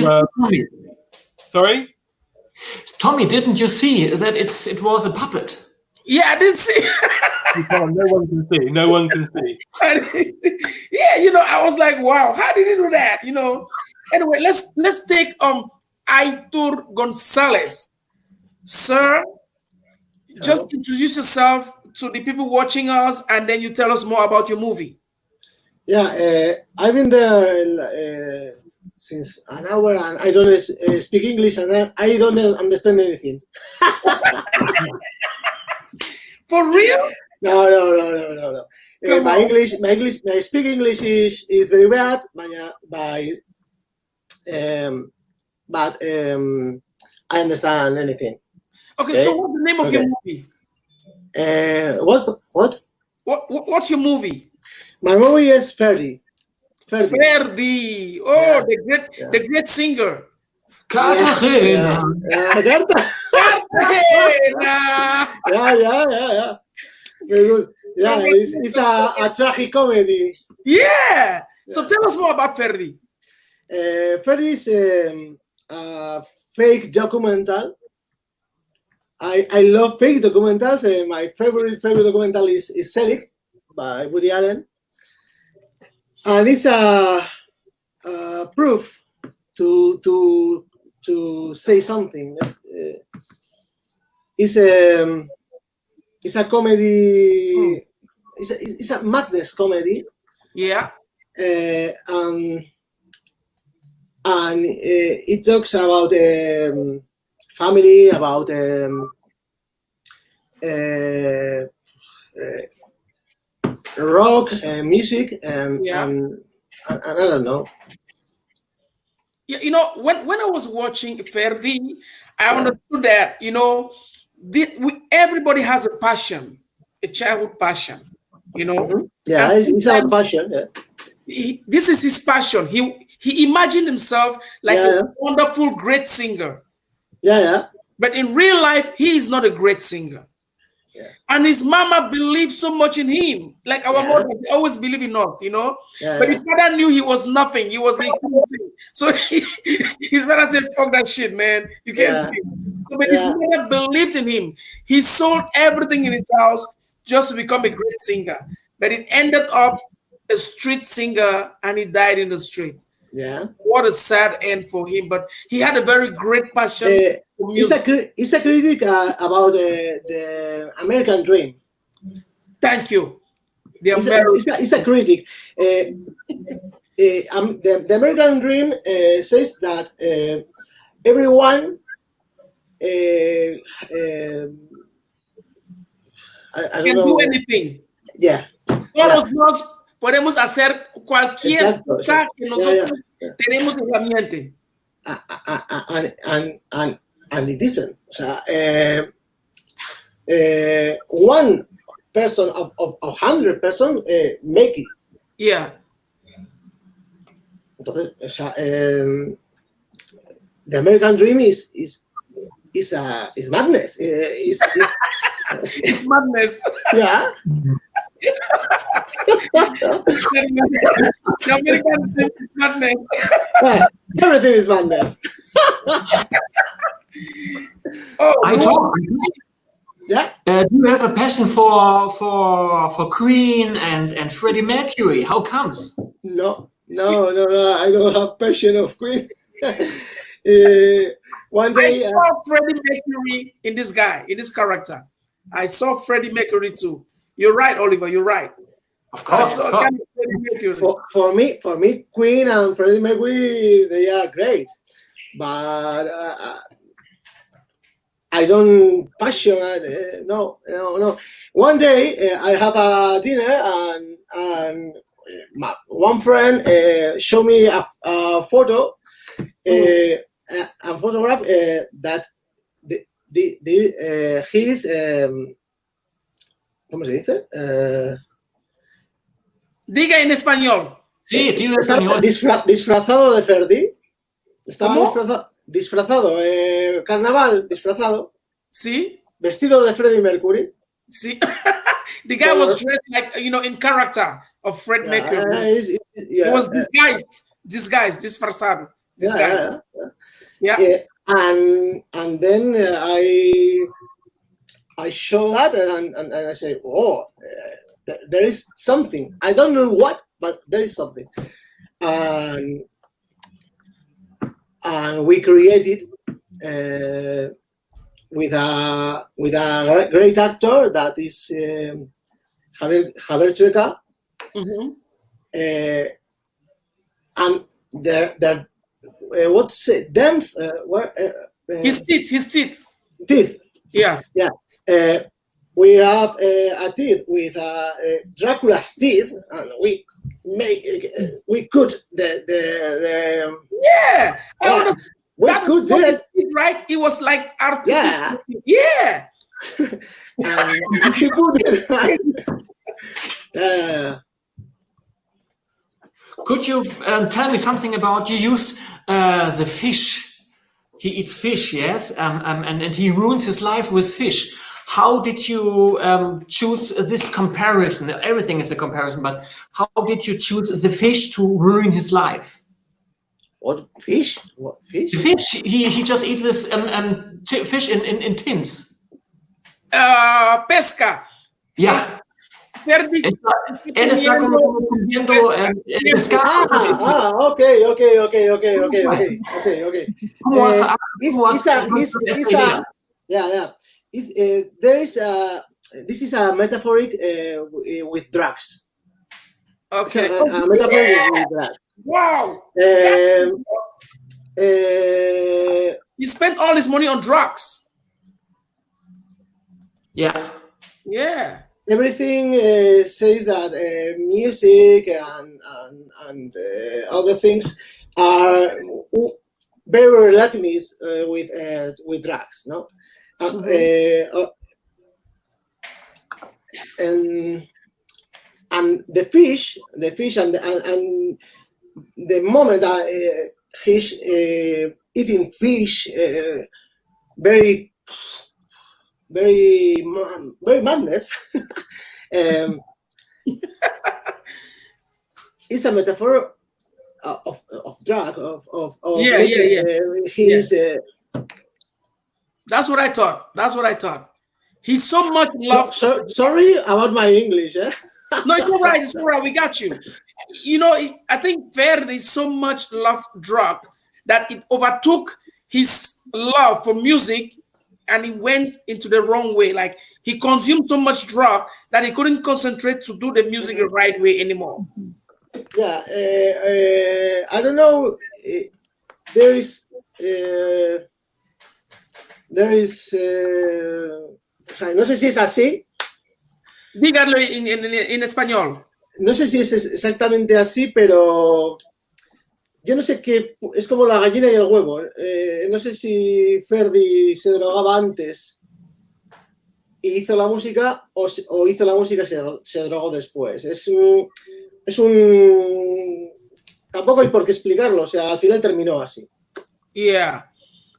sorry, Tommy, didn't you see that it was a puppet? Yeah, I didn't see. No one can see. No one can see. Yeah, you know, I was like, wow, how did he do that? You know. Anyway, let's take Aitor Gonzalez, sir. Hello. Just introduce yourself to the people watching us, and then you tell us more about your movie. Yeah, I've been there since an hour, and I don't speak English, and I don't understand anything. For real? No. My speak English is very bad, but I understand anything. Okay, so what's the name of your movie? What's your movie? My movie is Ferdi. Ferdi. Oh, yeah. The great singer. Cartagena. Yeah. Very good. Yeah, it's a tragic comedy. Yeah. So tell us more about Ferdi. Ferdi is a fake documental. I love fake documentals. My favorite documental is Selig by Woody Allen, and it's a proof to say something. It's a comedy. It's a madness comedy. Yeah. And it talks about family, about rock music, and I don't know. Yeah, you know, when I was watching Ferdi, I understood that, you know, everybody has a passion, a childhood passion, you know. Yeah, it's our passion. Yeah. This is his passion. He imagined himself like a wonderful, great singer. Yeah. But in real life, he is not a great singer. Yeah. And his mama believed so much in him. Like our mother, they always believe in us, you know. But his father knew he was nothing. He couldn't sing. So his father said, "Fuck that shit, man. You can't sing." So, but his mother believed in him. He sold everything in his house just to become a great singer. But it ended up a street singer, and he died in the street. Yeah. What a sad end for him. But he had a very great passion. It's a critic about the American dream. Thank you. It's a critic. The American dream says that everyone I can don't know. do anything. Yeah. Todos nos podemos hacer cualquier cosa que nosotros tenemos en la mente. And it isn't. One person of 100 persons make it. Yeah. Entonces, the American dream is madness. It's madness. Yeah. The American dream is madness. Everything is madness. Yeah. Do you have a passion for Queen and Freddie Mercury? How comes? No. I don't have passion of Queen. One day I saw Freddie Mercury in this guy, in this character. I saw Freddie Mercury too. You're right, Oliver. You're right. Of course. For me, Queen and Freddie Mercury, they are great, but I don't passionate. No. One day I have a dinner and one friend showed me a photo, a photograph that he's ¿cómo se dice? Diga en español. Sí, diga en español. Disfrazado de Ferdi. Estaba ¿Cómo? disfrazado, carnaval, disfrazado. Sí. Vestido de Freddie Mercury. Sí. The guy was dressed like, you know, in character of Fred Mercury. He was disguised, disfrazado. Yeah. And then I show that and I say, oh, there is something. I don't know what, but there is something. And we created with a great actor that is Javier Chueca. And the what's it? Them? His teeth. Teeth. Yeah. We have a teeth with Dracula's teeth, and we cut the yeah. We could do it, right? It was like artificial. Yeah. And he put it. Could you tell me something about you used the fish? He eats fish, yes, and he ruins his life with fish. How did you choose this comparison? Everything is a comparison, but how did you choose the fish to ruin his life? What fish? What fish? Fish. He just eats this fish in tins. Pesca. Yeah. Ferdi. Él está como comiendo pescado. Okay. Yeah. This is a metaphoric with drugs. Okay. A metaphoric with drugs. Wow. He spent all his money on drugs. Yeah. Yeah. Everything says that music and other things are very relationist with drugs, no? And the fish and the moment that he's eating fish, very madness. It's a metaphor of drug of his. That's what I thought. He's so much loved. Sorry about my English. Eh? No, it's all right. It's all right. We got you. You know, I think Verdi so much loved drug that it overtook his love for music, and he went into the wrong way. Like he consumed so much drug that he couldn't concentrate to do the music the right way anymore. Yeah, I don't know. There is. O sea, no sé si es así. Dígalo en español. No sé si es exactamente así, pero yo no sé qué. Es como la gallina y el huevo. No sé si Ferdi se drogaba antes y hizo la música o hizo la música y se drogó después. Es un. Tampoco hay por qué explicarlo. O sea, al final terminó así. Yeah.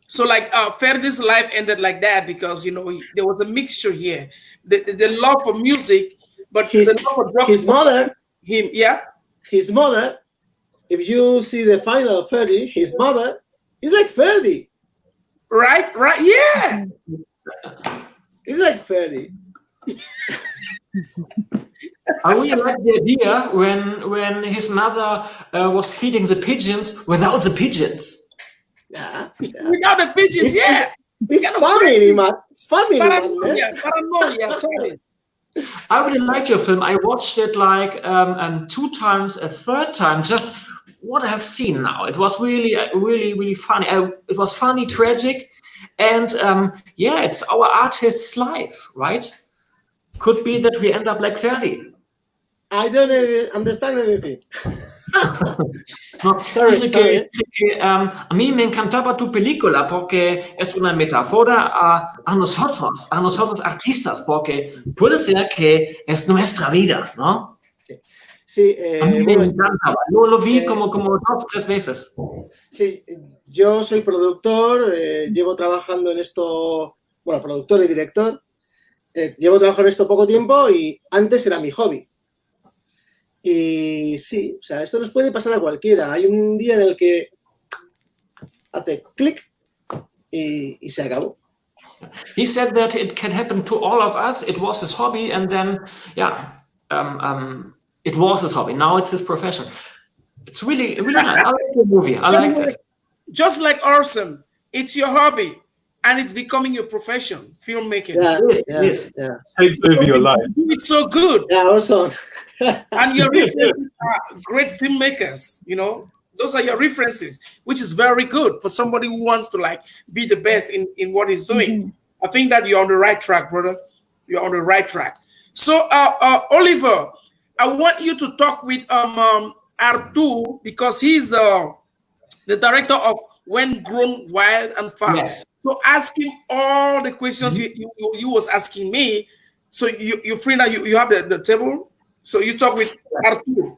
So like Ferdi's life ended like that because, you know, there was a mixture here. The love for music, but the love for drugs. His mother. His mother, if you see the final of Ferdi, his mother is like Ferdi. Right, yeah. It's like Ferdi. I really like the idea when his mother was feeding the pigeons without the pigeons. Yeah. Without the pigeons, yeah. It's family, man. Paranoia, sorry. I really like your film. I watched it like 2 times, a third time, just what I have seen now. It was really funny. It was funny, tragic, and yeah, it's our artist's life, right? Could be that we end up like Ferdi. I don't understand anything. No, a mí me encantaba tu película porque es una metáfora a nosotros artistas, porque puede ser que es nuestra vida, ¿no? Sí, a mí me encantaba. Lo vi como 2 o 3 veces. Sí, yo soy productor, llevo trabajando en esto, bueno, productor y director. Llevo trabajando en esto poco tiempo y antes era mi hobby. Y sí, o sea, esto nos puede pasar a cualquiera. Hay un día en el que hace clic y se acabó. He said that it can happen to all of us. It was his hobby, and then, yeah, it was his hobby. Now it's his profession. It's really nice. I like the movie. I liked it. Just like Orson, it's your hobby, and it's becoming your profession, filmmaking. Yeah. Takes over your life. It's so good. Yeah, Orson. And your references are great filmmakers, you know. Those are your references, which is very good for somebody who wants to like be the best in what he's doing. I think that you're on the right track, brother. You're on the right track. So, Oliver, I want you to talk with Artur because he's the director of When Grown Wild and Far. Yes. So ask him all the questions you was asking me. So you're free now. You have the table. So you talk with Artur.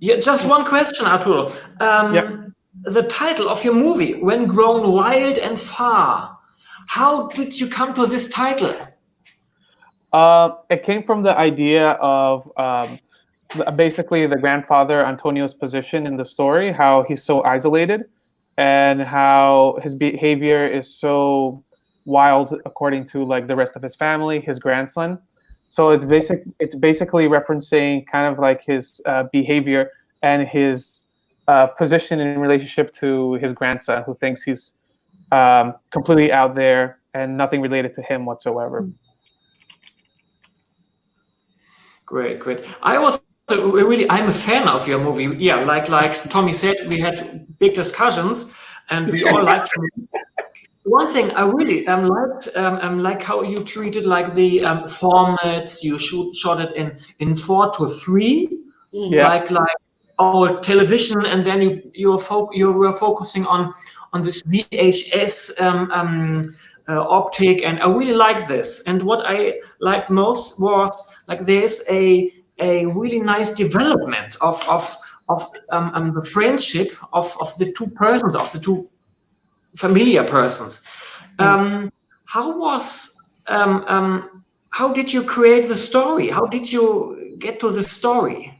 Yeah, just one question, Artur. The title of your movie, When Grown Wild and Far. How did you come to this title? It came from the idea of basically the grandfather Antonio's position in the story, how he's so isolated and how his behavior is so wild according to like the rest of his family, his grandson. So it's basically referencing kind of like his behavior and his position in relationship to his grandson, who thinks he's completely out there and nothing related to him whatsoever. Great. I'm a fan of your movie. Yeah, like Tommy said, we had big discussions and we all liked it. One thing I really liked, like how you treated like the formats. You shot it in 4:3, like old television, and then you were focusing on this VHS optic, and I really like this. And what I liked most was like there's a really nice development of the friendship of the two persons, of the two familiar persons. How did you create the story? How did you get to the story?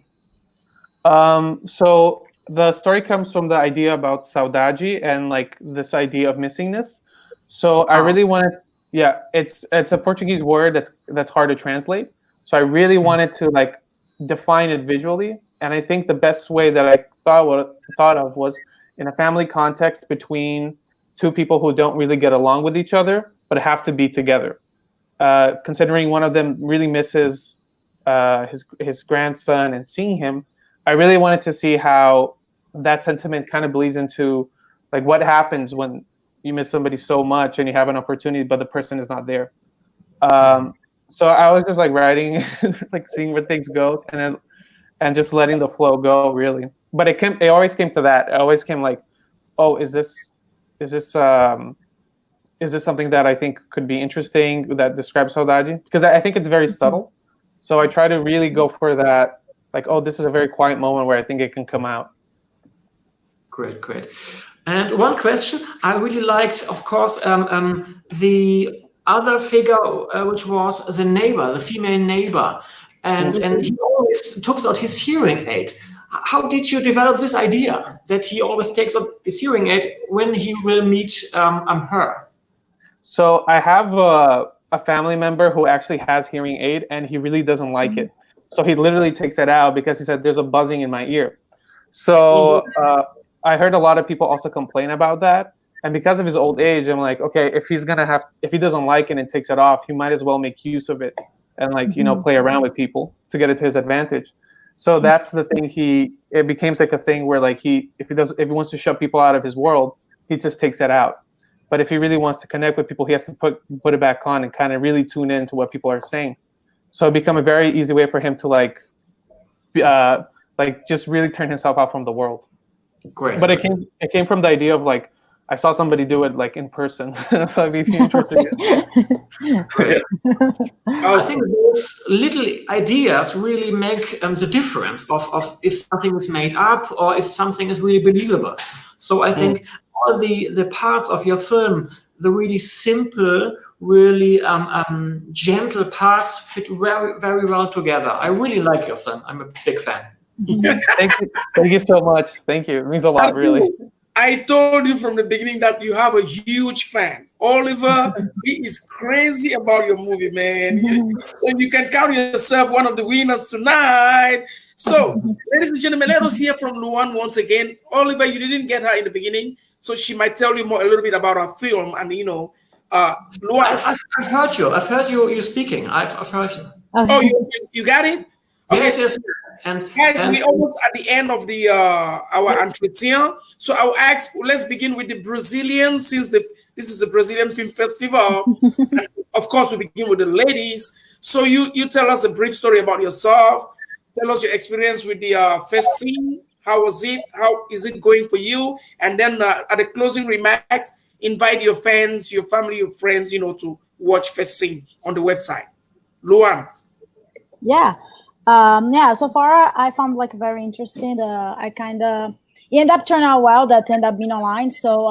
So the story comes from the idea about saudade and like this idea of missingness. So I really wanted, it's a Portuguese word that's hard to translate. So I really wanted to like define it visually. And I think the best way that I thought of was in a family context between two people who don't really get along with each other, but have to be together. Considering one of them really misses his grandson and seeing him, I really wanted to see how that sentiment kind of bleeds into like what happens when you miss somebody so much and you have an opportunity, but the person is not there. So I was just like writing, like seeing where things go, and just letting the flow go, really. But it always came to that. It always came like, oh, is this something that I think could be interesting that describes saudade? Because I think it's very subtle. So I try to really go for that, like, oh, this is a very quiet moment where I think it can come out. Great. And one question I really liked, of course, the other figure, which was the neighbor, the female neighbor, and he always takes out his hearing aid. How did you develop this idea that he always takes out his hearing aid when he will meet her? So I have a family member who actually has hearing aid, and he really doesn't like it. So he literally takes it out because he said there's a buzzing in my ear. So I heard a lot of people also complain about that. And because of his old age, I'm like, okay, if he doesn't like it and takes it off, he might as well make use of it and like, play around with people to get it to his advantage. So that's the thing. It becomes like a thing where like if he wants to shut people out of his world, he just takes it out. But if he really wants to connect with people, he has to put it back on and kind of really tune in to what people are saying. So it become a very easy way for him to like just really turn himself out from the world. Great. But it came from the idea of like, I saw somebody do it like in person. I'd be interested. Great. I think those little ideas really make the difference of if something is made up or if something is really believable. So I think all the parts of your film, the really simple, really gentle parts fit very, very well together. I really like your film. I'm a big fan. Thank you so much. Thank you. It means a lot, really. I told you from the beginning that you have a huge fan. Oliver, he is crazy about your movie, man. So you can count yourself one of the winners tonight. So, ladies and gentlemen, let us hear from Luan once again. Oliver, you didn't get her in the beginning, so she might tell you a little bit about her film. And, Luan. I've heard you. I've heard you speaking. I've heard you. Oh, you got it? Okay. Yes. And guys, we're almost at the end of the our entretien. So I'll ask, let's begin with the Brazilian, since this is a Brazilian film festival. And of course, we begin with the ladies. So you tell us a brief story about yourself. Tell us your experience with the FESTCIMM. How was it? How is it going for you? And then at the closing remarks, invite your fans, your family, your friends, to watch FESTCIMM on the website. Luan. Yeah. So far I found like very interesting. It ended up turning out well. That ended up being online, so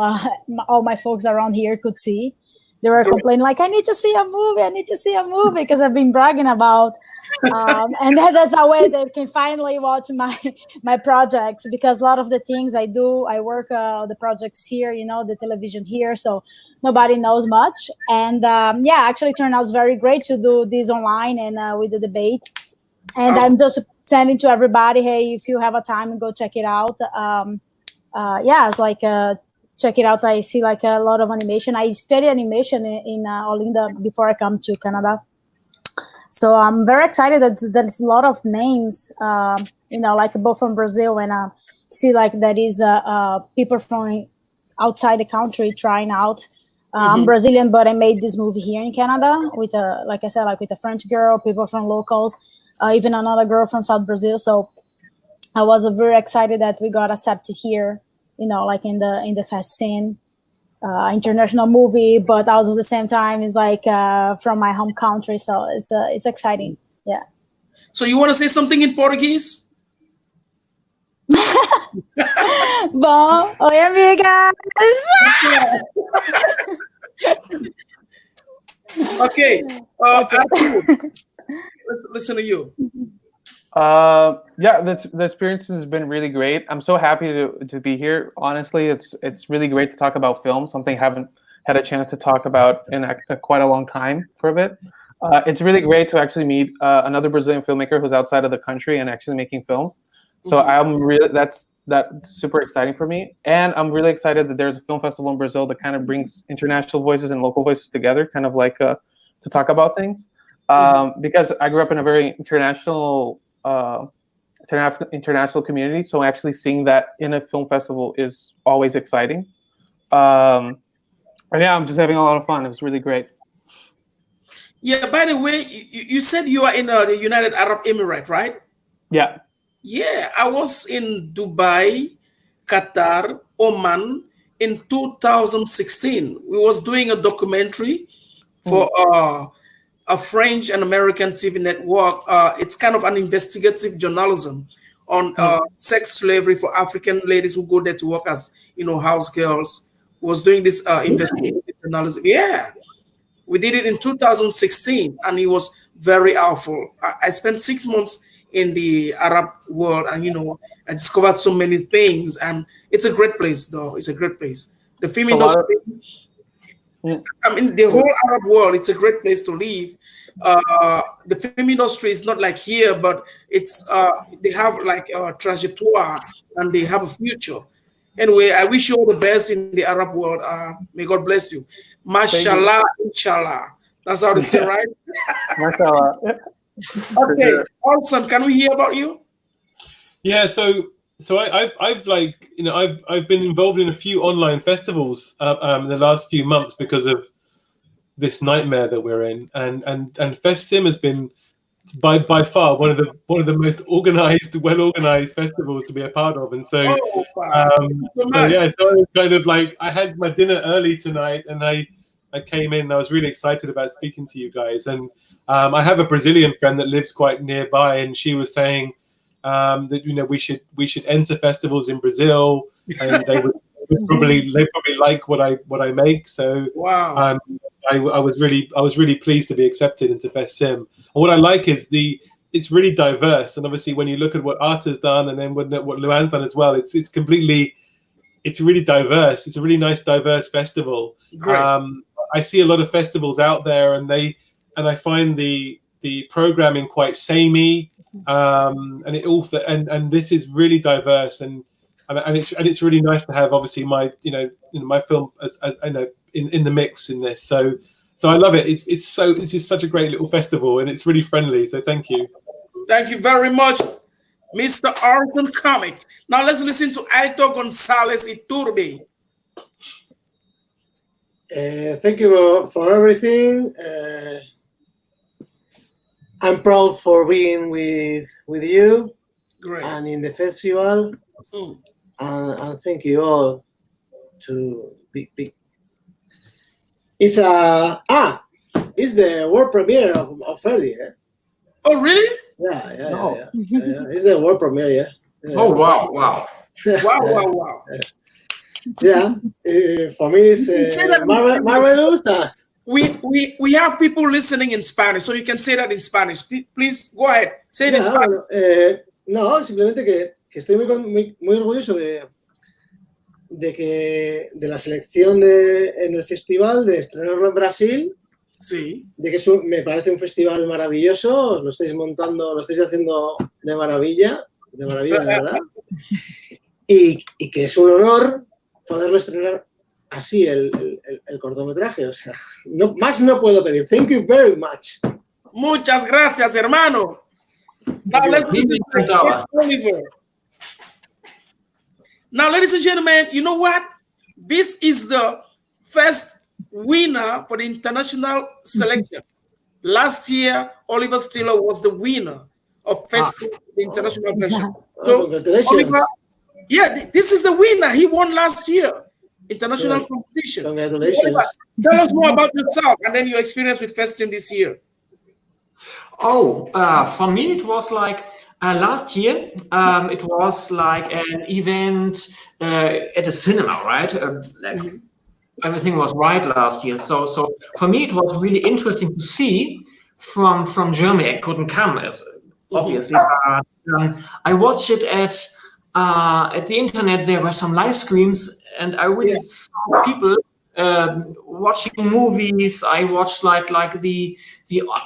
all my folks around here could see. They were complaining like, I need to see a movie, because I've been bragging about And that's a way they can finally watch my projects, because a lot of the things I do, I work the projects here, the television here, so nobody knows much. And actually turned out very great to do this online and with the debate. And I'm just sending to everybody, hey, if you have a time, go check it out. It's like check it out. I see like a lot of animation. I studied animation in Olinda before I come to Canada. So I'm very excited that there's a lot of names, like both from Brazil, and see like that is people from outside the country trying out. I'm Brazilian, but I made this movie here in Canada with like I said, like with a French girl, people from locals, even another girl from South Brazil. So I was very excited that we got accepted here, like in the FESTCIMM international movie, but also at the same time is like from my home country. So it's exciting. Yeah. So you want to say something in Portuguese? Bom, oi amigas. Okay. Let's listen to you. The experience has been really great. I'm so happy to be here. Honestly, it's really great to talk about film, something I haven't had a chance to talk about in quite a long time for a bit. It's really great to actually meet another Brazilian filmmaker who's outside of the country and actually making films. So that's super exciting for me. And I'm really excited that there's a film festival in Brazil that kind of brings international voices and local voices together, kind of like to talk about things. Because I grew up in a very international community, so actually seeing that in a film festival is always exciting. And I'm just having a lot of fun. It was really great. Yeah, by the way, you said you are in the United Arab Emirates, right? Yeah. Yeah, I was in Dubai, Qatar, Oman in 2016. We was doing a documentary for a French and American TV network. It's kind of an investigative journalism on sex slavery for African ladies who go there to work as house girls. We was doing this investigative journalism. Yeah, we did it in 2016, and it was very awful. I spent 6 months in the Arab world, and I discovered so many things. And it's a great place, though. It's a great place. The film industry. I mean, the whole Arab world, it's a great place to live. The film industry is not like here, but it's they have like a trajectoire and they have a future. Anyway, I wish you all the best in the Arab world. May God bless you. Mashallah, inshallah. That's how they say, right? Mashallah. Okay, Olson, can we hear about you? Yeah, so I've been involved in a few online festivals in the last few months because of this nightmare that we're in, and FESTCIMM has been by far one of the most well organized festivals to be a part of. And so, so I was kind of like, I had my dinner early tonight, and I came in and I was really excited about speaking to you guys. And I have a Brazilian friend that lives quite nearby, and she was saying that we should enter festivals in Brazil, and they would probably like what I make. So wow, I was really pleased to be accepted into FESTCIMM. And what I like is it's really diverse, and obviously when you look at what Arta's done and then what Luan's done as well, it's really diverse. It's a really nice diverse festival. I see a lot of festivals out there, and I find the programming quite samey, and this is really diverse, and it's really nice to have obviously my my film as in the mix in this. So I love it. This is such a great little festival, and it's really friendly. So thank you. Thank you very much, Mr. Arson Comic. Now let's listen to Aito Gonzalez Iturbe. Thank you for everything. I'm proud for being with you. Great. And in the festival. And thank you all to be. It's it's the world premiere of Ferdi. Eh? Oh really? Yeah. It's the world premiere. Yeah. Oh wow. Wow. Yeah, for me it's marvelous. we have people listening in Spanish, so you can say that in Spanish. Please go ahead. Say it in Spanish. Bueno, no, simplemente que estoy muy orgulloso de la selección en el festival, de estrenarlo en Brasil. Sí. De que me parece un festival maravilloso, os lo estáis montando, lo estáis haciendo de maravilla, de verdad. Y que es un honor poderlo estrenar así el cortometraje. O sea, más no puedo pedir. Thank you very much. Muchas gracias, hermano. Now, ladies and gentlemen, you know what? This is the first winner for the international selection. Last year, Oliver Stiller was the winner of FESTCIMM, the international version. So, congratulations. Oliver, yeah, this is the winner. He won last year, international competition. Congratulations. Oliver, tell us more about yourself and then your experience with FESTCIMM this year. Oh, for me, it was like last year. It was like an event at a cinema, right? Everything was right last year. So for me, it was really interesting to see from Germany. I couldn't come, obviously, but I watched it at the internet. There were some live streams, and I really saw people watching movies. I watched like the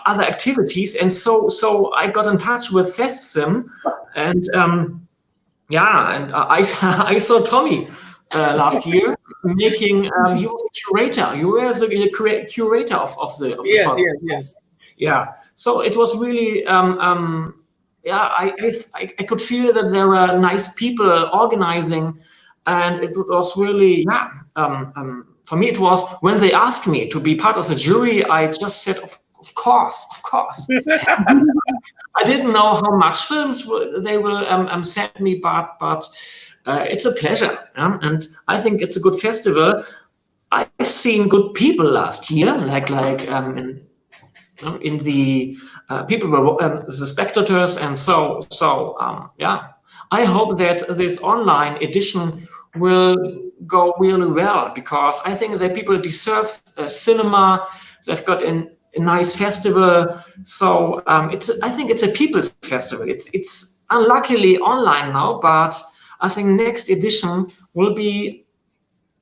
other activities, and so I got in touch with FESTCIMM, and I saw Tommy last year making. He was a curator. You were the curator of the yes. Yeah. So it was really I could feel that there were nice people organizing, and it was really for me, it was when they asked me to be part of the jury, I just said, of course. I didn't know how much films they will send me, but it's a pleasure, and I think it's a good festival. I've seen good people last year, like in the people were the spectators, and so I hope that this online edition will go really well, because I think that people deserve cinema. They've got a nice festival, so I think it's a people's festival. It's unluckily online now, but I think next edition will be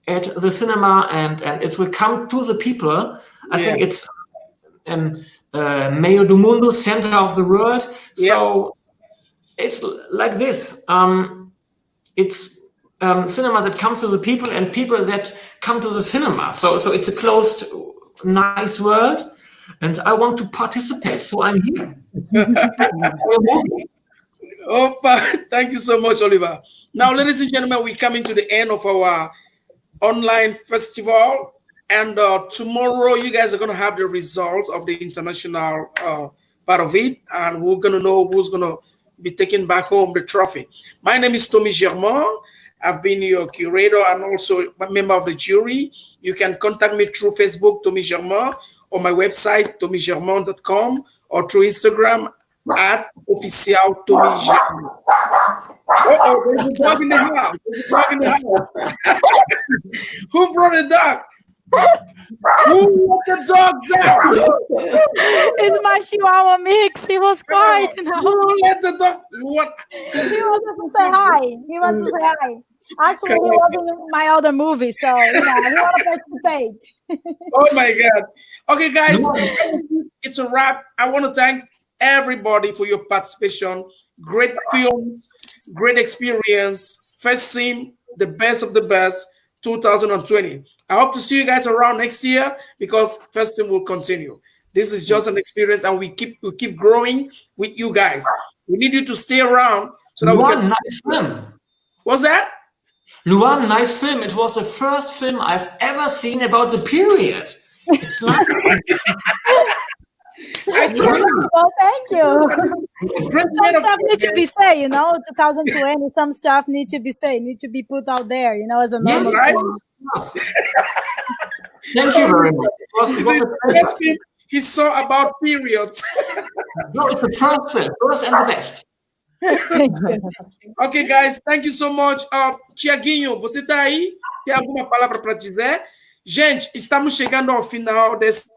at the cinema, and it will come to the people. I think it's Meio do Mundo, center of the world. So it's like this. It's cinema that comes to the people, and people that come to the cinema. So it's a closed, nice world, and I want to participate. So I'm here. Thank you so much, Oliver. Now, ladies and gentlemen, we're coming to the end of our online festival, and tomorrow you guys are going to have the results of the international part of it, and we're going to know who's going to be taking back home the trophy. My name is Tommy Germain. I've been your curator and also a member of the jury. You can contact me through Facebook, Tommy Germain, or my website, tommygermain.com, or through Instagram at official Tommy Germain. There's a dog in the house. Who brought the dog? Who let the dog down? It's my Chihuahua mix. He was quiet. Who let the dog? What? He wanted to say hi. He wants to say hi. Actually, he was in my other movie, so he want to participate. Oh my God. Okay, guys, it's a wrap. I want to thank everybody for your participation. Great films, great experience. FESTCIMM, the best of the best, 2020. I hope to see you guys around next year, because FESTCIMM will continue. This is just an experience, and we keep growing with you guys. We need you to stay around so that we can. Nice film. What's that? Luan, nice film. It was the first film I've ever seen about the period. It's not. Well, thank you. Some stuff needs to be said, 2020. Some stuff need to be said, need to be put out there, as a normal. Yes. Thank you very much. He saw about periods. No, it's the first film, first and the best. Ok, guys, thank you so much. Tiaguinho, você tá aí? Tem alguma palavra para dizer? Gente, estamos chegando ao final dessa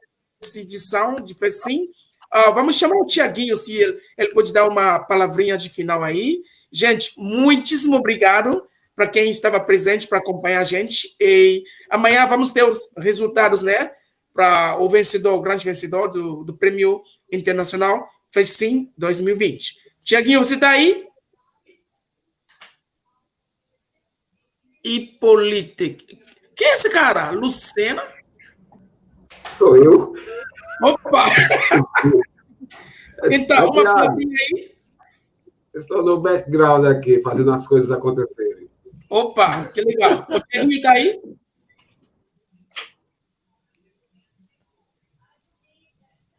edição de FESTCIMM. Vamos chamar o Tiaguinho, se ele pode dar uma palavrinha de final aí. Gente, muitíssimo obrigado para quem estava presente para acompanhar a gente. E amanhã vamos ter os resultados, né? Para o vencedor, o grande vencedor do Prêmio Internacional FESTCIMM 2020. Tiaguinho, você está aí? Hipólite. Quem é esse cara? Lucena? Sou eu. Opa! Então, uma palavrinha aí. Eu estou no background aqui, fazendo as coisas acontecerem. Opa, que legal. O Tiaguinho está aí?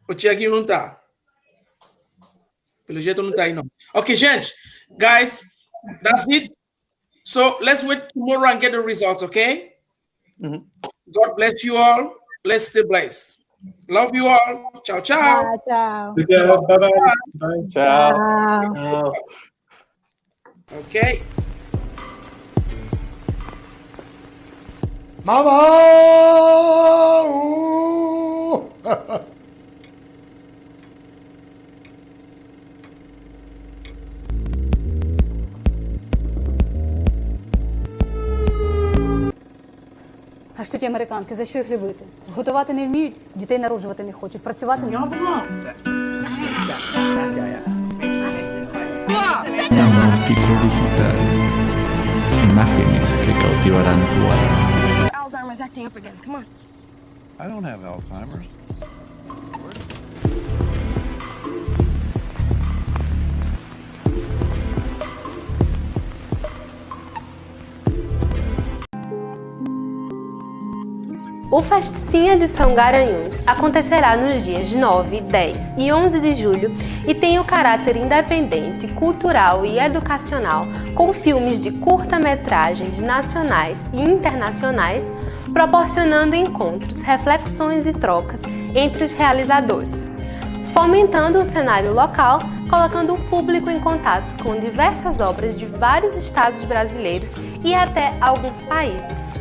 O Tiaguinho não está. Pelo jeito não está aí, não. Ok, gente. Guys, that's it. So, let's wait tomorrow and get the results, okay? God bless you all. Let's stay blessed. Love you all. Ciao, ciao. Tchau. Bye-bye. Bye. Tchau. Okay. Mama! А що ті американки, за що їх любити? Готувати не вміють, дітей народжувати не хочуть, працювати не вміють. Diagnóstico digital. Imágenes que cautivarán tu alma. Alzheimer's acting up again. Come on. I don't have Alzheimer's. O FESTCIMM edição Garanhuns acontecerá nos dias 9, 10 e 11 de julho e tem o caráter independente, cultural e educacional, com filmes de curta-metragens nacionais e internacionais, proporcionando encontros, reflexões e trocas entre os realizadores, fomentando o cenário local, colocando o público em contato com diversas obras de vários estados brasileiros e até alguns países,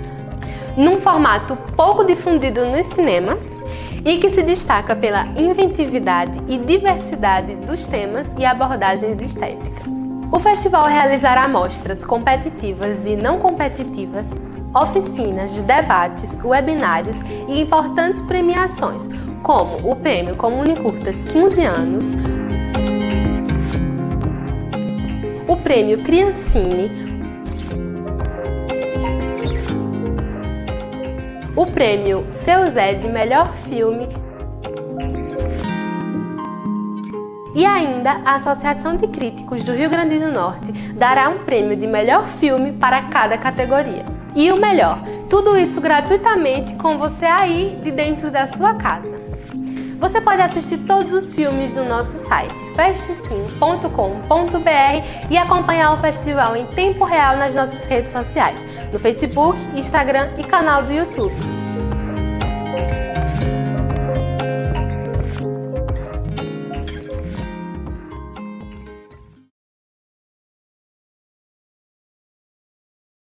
num formato pouco difundido nos cinemas e que se destaca pela inventividade e diversidade dos temas e abordagens estéticas. O festival realizará mostras competitivas e não competitivas, oficinas, debates, webinários e importantes premiações, como o Prêmio Comunicurtas 15 anos, o Prêmio Criancine, o Prêmio Seu Zé de Melhor Filme e ainda a Associação de Críticos do Rio Grande do Norte dará um prêmio de melhor filme para cada categoria. E o melhor, tudo isso gratuitamente com você aí de dentro da sua casa. Você pode assistir todos os filmes no nosso site festcim.com.br e acompanhar o festival em tempo real nas nossas redes sociais, no Facebook, Instagram e canal do YouTube.